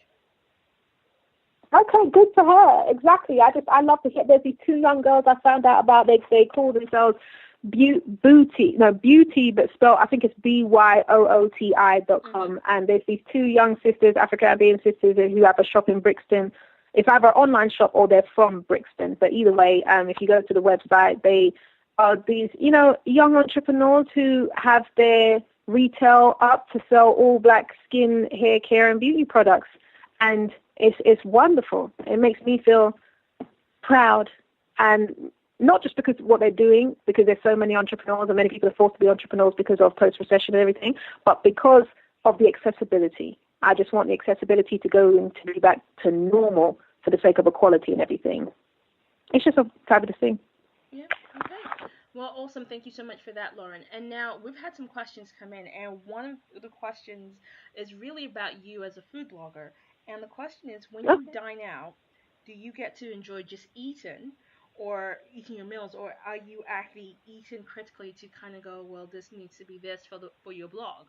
C: Okay, good for her. Exactly. I love to hear. There's these two young girls I found out about. They call themselves Beauty, but spelled, I think it's BYOOTI.com. And there's these two young sisters, African sisters, who have a shop in Brixton. It's either an online shop or they're from Brixton. But either way, if you go to the website, they are these, young entrepreneurs who have their retail up to sell all black skin, hair care, and beauty products. And it's wonderful. It makes me feel proud, and not just because of what they're doing, because there's so many entrepreneurs and many people are forced to be entrepreneurs because of post-recession and everything, but because of the accessibility. I just want the accessibility to go and to be back to normal for the sake of equality and everything. It's just a fabulous thing.
B: Yeah, okay. Well, awesome. Thank you so much for that, Lauren. And now we've had some questions come in, and one of the questions is really about you as a food blogger. And the question is, when you dine out, do you get to enjoy just eating your meals, or are you actually eating critically to kind of go, well, this needs to be this for your blog?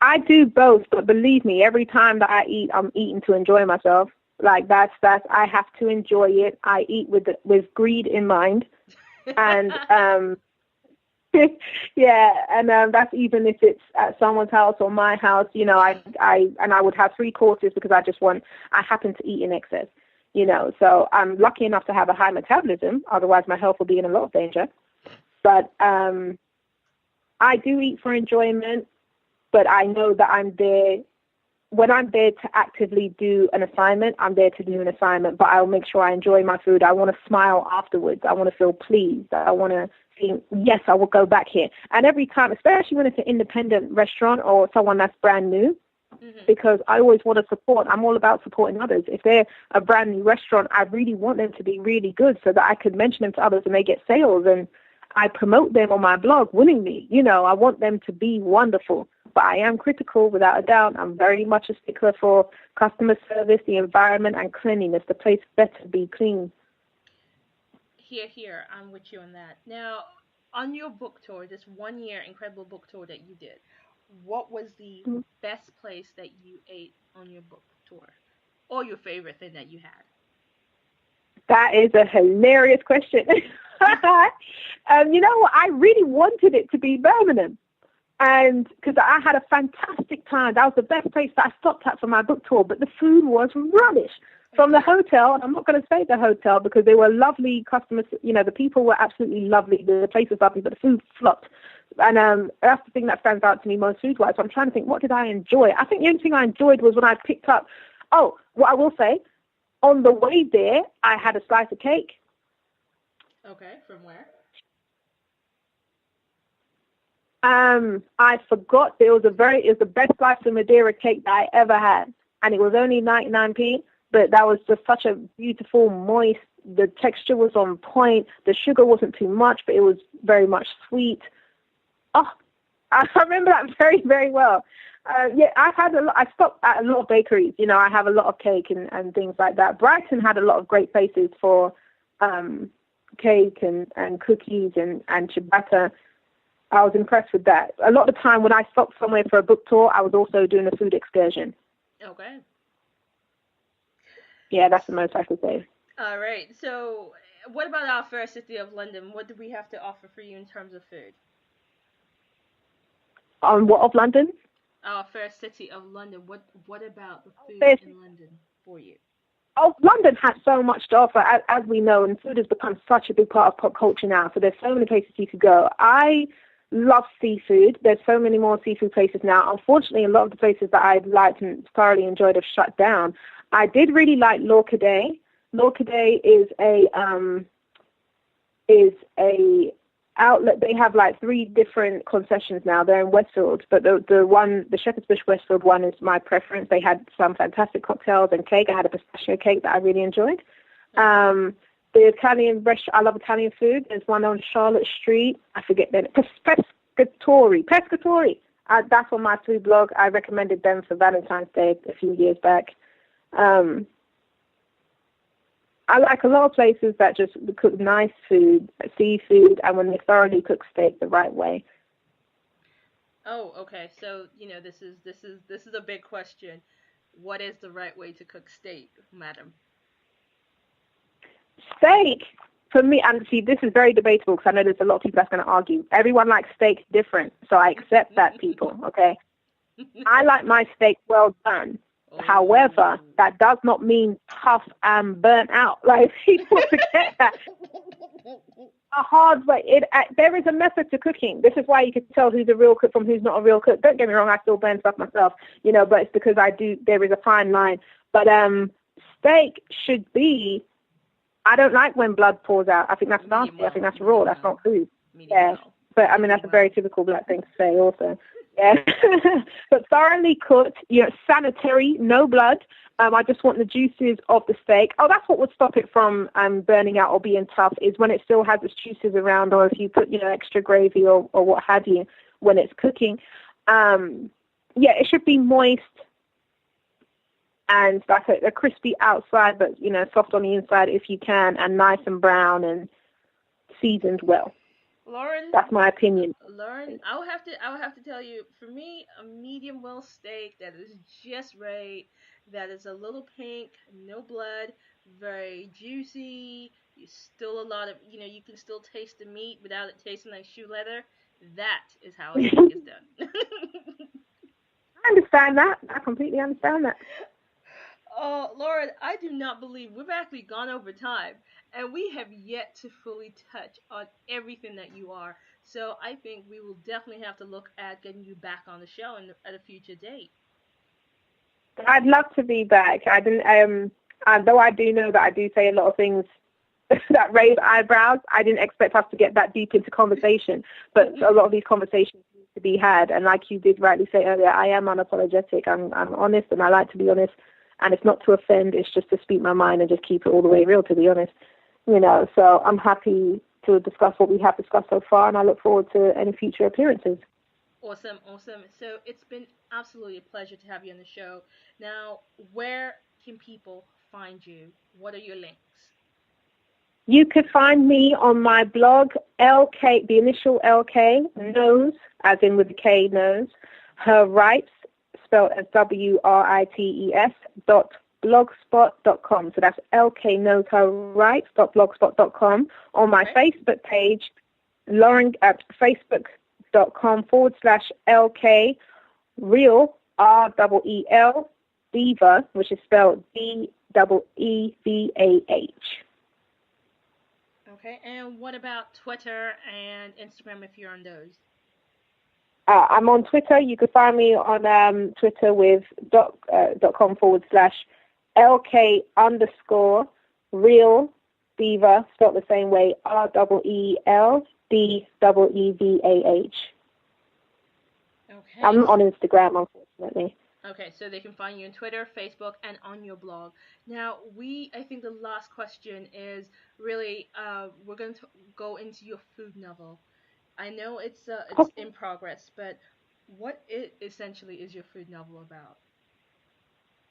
C: I do both, but believe me, every time that I eat, I'm eating to enjoy myself. Like that's I have to enjoy it. I eat with greed in mind, and yeah, and that's even if it's at someone's house or my house. I would have 3 courses because I happen to eat in excess. So I'm lucky enough to have a high metabolism. Otherwise, my health will be in a lot of danger. But I do eat for enjoyment. But I know that I'm there. When I'm there to actively do an assignment, I'm there to do an assignment. But I'll make sure I enjoy my food. I want to smile afterwards. I want to feel pleased. I want to think, yes, I will go back here. And every time, especially when it's an independent restaurant or someone that's brand new, because I always want to support. I'm all about supporting others. If they're a brand new restaurant, I really want them to be really good so that I could mention them to others and they get sales, and I promote them on my blog willingly. I want them to be wonderful. But I am critical, without a doubt. I'm very much a stickler for customer service, the environment, and cleanliness. The place better be clean.
B: Here, I'm with you on that. Now, on your book tour, this 1 year incredible book tour that you did, what was the best place that you ate on your book tour, or your favorite thing that you had?
C: That is a hilarious question. You know what? I really wanted it to be Birmingham. And because I had a fantastic time. That was the best place that I stopped at for my book tour, but the food was rubbish. From the hotel, and I'm not going to say the hotel because they were lovely customers, the people were absolutely lovely, the place was lovely, but the food flopped. And that's the thing that stands out to me most food-wise. So I'm trying to think, what did I enjoy? I think the only thing I enjoyed was when I picked up, what I will say, on the way there, I had a slice of cake.
B: Okay, from where?
C: I forgot. It was the best slice of Madeira cake that I ever had, and it was only 99p. But that was just such a beautiful, moist. The texture was on point. The sugar wasn't too much, but it was very much sweet. Oh, I remember that very, very well. Yeah, I stopped at a lot of bakeries. I have a lot of cake and things like that. Brighton had a lot of great places for cake and cookies and ciabatta. I was impressed with that. A lot of the time when I stopped somewhere for a book tour, I was also doing a food excursion.
B: Okay.
C: Yeah, that's the most I could say.
B: All right. So what about our fair city of London? What do we have to offer for you in terms of food?
C: On what of London?
B: Our fair city of London. What about the food
C: Fair
B: in London for you?
C: Oh, London has so much to offer, as we know, and food has become such a big part of pop culture now. So there's so many places you could go. I love seafood. There's so many more seafood places now. Unfortunately, a lot of the places that I liked and thoroughly enjoyed have shut down. I did really like Lorca Day. Lorca Day is a outlet. They have like 3 different concessions now. They're in Westfield, but the Shepherd's Bush Westfield one is my preference. They had some fantastic cocktails and cake. I had a pistachio cake that I really enjoyed. The Italian restaurant, I love Italian food. There's one on Charlotte Street. I forget the Pescatori. That's on my food blog. I recommended them for Valentine's Day a few years back. I like a lot of places that just cook nice food, seafood, and when they thoroughly cook steak the right way.
B: Oh, okay. So, this is a big question. What is the right way to cook steak, madam?
C: Steak, for me, and see, this is very debatable because I know there's a lot of people that's going to argue. Everyone likes steak different, so I accept that, people, okay? I like my steak well done. However, that does not mean tough and burnt out. Like, people forget that. A hard way. There is a method to cooking. This is why you can tell who's a real cook from who's not a real cook. Don't get me wrong, I still burn stuff myself, but it's because there is a fine line. But steak should be, I don't like when blood pours out. I think that's nasty. I think that's raw. That's not food. Yeah. But, that's a very typical black thing to say also. Yeah. But thoroughly cooked, sanitary, no blood. I just want the juices of the steak. Oh, that's what would stop it from burning out or being tough, is when it still has its juices around, or if you put, extra gravy or what have you when it's cooking. It should be moist and like a crispy outside, but, soft on the inside if you can, and nice and brown and seasoned well.
B: Lauren,
C: that's my opinion.
B: Lauren, I will have to tell you, for me, a medium well steak that is just right, that is a little pink, no blood, very juicy, still a lot of, you can still taste the meat without it tasting like shoe leather. That is how a steak is done.
C: I understand that. I completely understand that.
B: Oh, Lauren, I do not believe we've actually gone over time, and we have yet to fully touch on everything that you are. So I think we will definitely have to look at getting you back on the show at a future date.
C: I'd love to be back. I didn't, though I do know that I do say a lot of things that raise eyebrows. I didn't expect us to get that deep into conversation, but a lot of these conversations need to be had. And like you did rightly say earlier, I am unapologetic. I'm honest, and I like to be honest. And it's not to offend, it's just to speak my mind and just keep it all the way real, to be honest. So I'm happy to discuss what we have discussed so far, and I look forward to any future appearances.
B: Awesome. So it's been absolutely a pleasure to have you on the show. Now, where can people find you? What are your links?
C: You could find me on my blog, LK, the initial LK, knows, as in with the K, knows, her rights, spelled as WRITES.blogspot.com. So that's lknowsherrights.blogspot.com. On my Facebook page, Lauren, at facebook.com/LK Real, REEL, Diva, which is spelled DEEVAH.
B: Okay, and what about Twitter and Instagram if you're on those?
C: I'm on Twitter. You can find me on Twitter with .com/LK_Real Diva, spelled the same way, REELDEEVAH.
B: Okay.
C: I'm on Instagram, unfortunately.
B: Okay, so they can find you on Twitter, Facebook, and on your blog. Now, I think the last question is really, we're going to go into your food novel. I know it's in progress, but what essentially is your food novel about?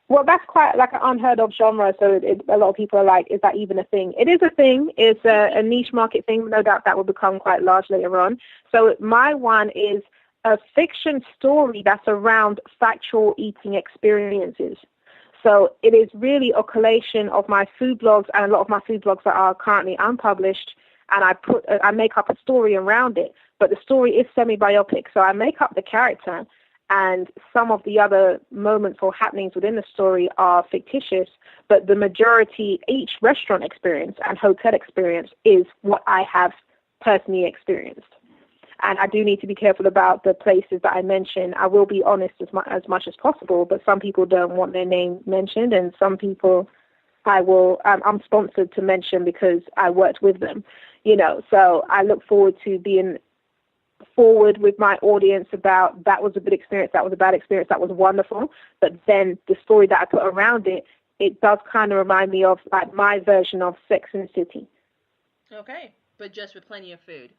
C: Well, that's quite like an unheard of genre, so a lot of people are like, is that even a thing? It is a thing. It's a niche market thing. No doubt that will become quite large later on. So my one is a fiction story that's around factual eating experiences. So it is really a collation of my food blogs and a lot of my food blogs that are currently unpublished, and I make up a story around it. But the story is semi-biopic, so I make up the character, and some of the other moments or happenings within the story are fictitious, but the majority, each restaurant experience and hotel experience is what I have personally experienced. And I do need to be careful about the places that I mention. I will be honest as much as possible, but some people don't want their name mentioned, and some people I'm sponsored to mention because I worked with them, So I look forward to being forward with my audience about that was a good experience, that was a bad experience, that was wonderful. But then the story that I put around it, it does kind of remind me of like my version of Sex and the City.
B: Okay, but just with plenty of food.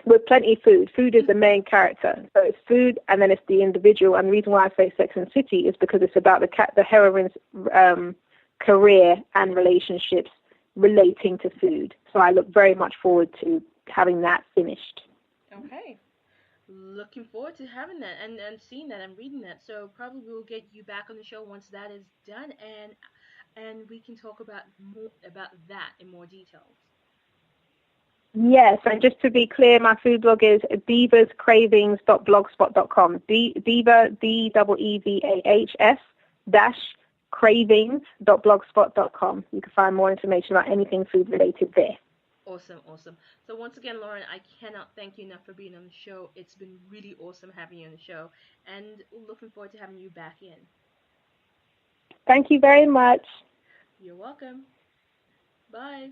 C: With plenty of food. Food is the main character. So it's food and then it's the individual. And the reason why I say Sex and the City is because it's about the heroine's career and relationships relating to food. So I look very much forward to having that finished.
B: Okay. Looking forward to having that and seeing that and reading that. So probably we'll get you back on the show once that is done, and we can talk about that in more details.
C: Yes, and just to be clear, my food blog is divascravings.blogspot.com. Diva, DEEVAHS cravings.blogspot.com. You can find more information about anything food related there.
B: Awesome. So once again, Lauren, I cannot thank you enough for being on the show. It's been really awesome having you on the show, and looking forward to having you back in.
C: Thank you very much.
B: You're welcome. Bye.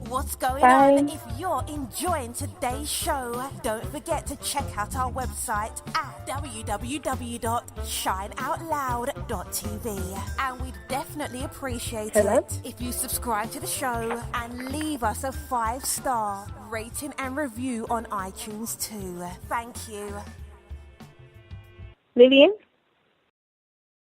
A: What's going
C: Bye.
A: on? If you're enjoying today's show, don't forget to check out our website at www.shineoutloud.tv. And we'd definitely appreciate it if you subscribe to the show and leave us a 5-star rating and review on iTunes too. Thank you.
C: Lillian?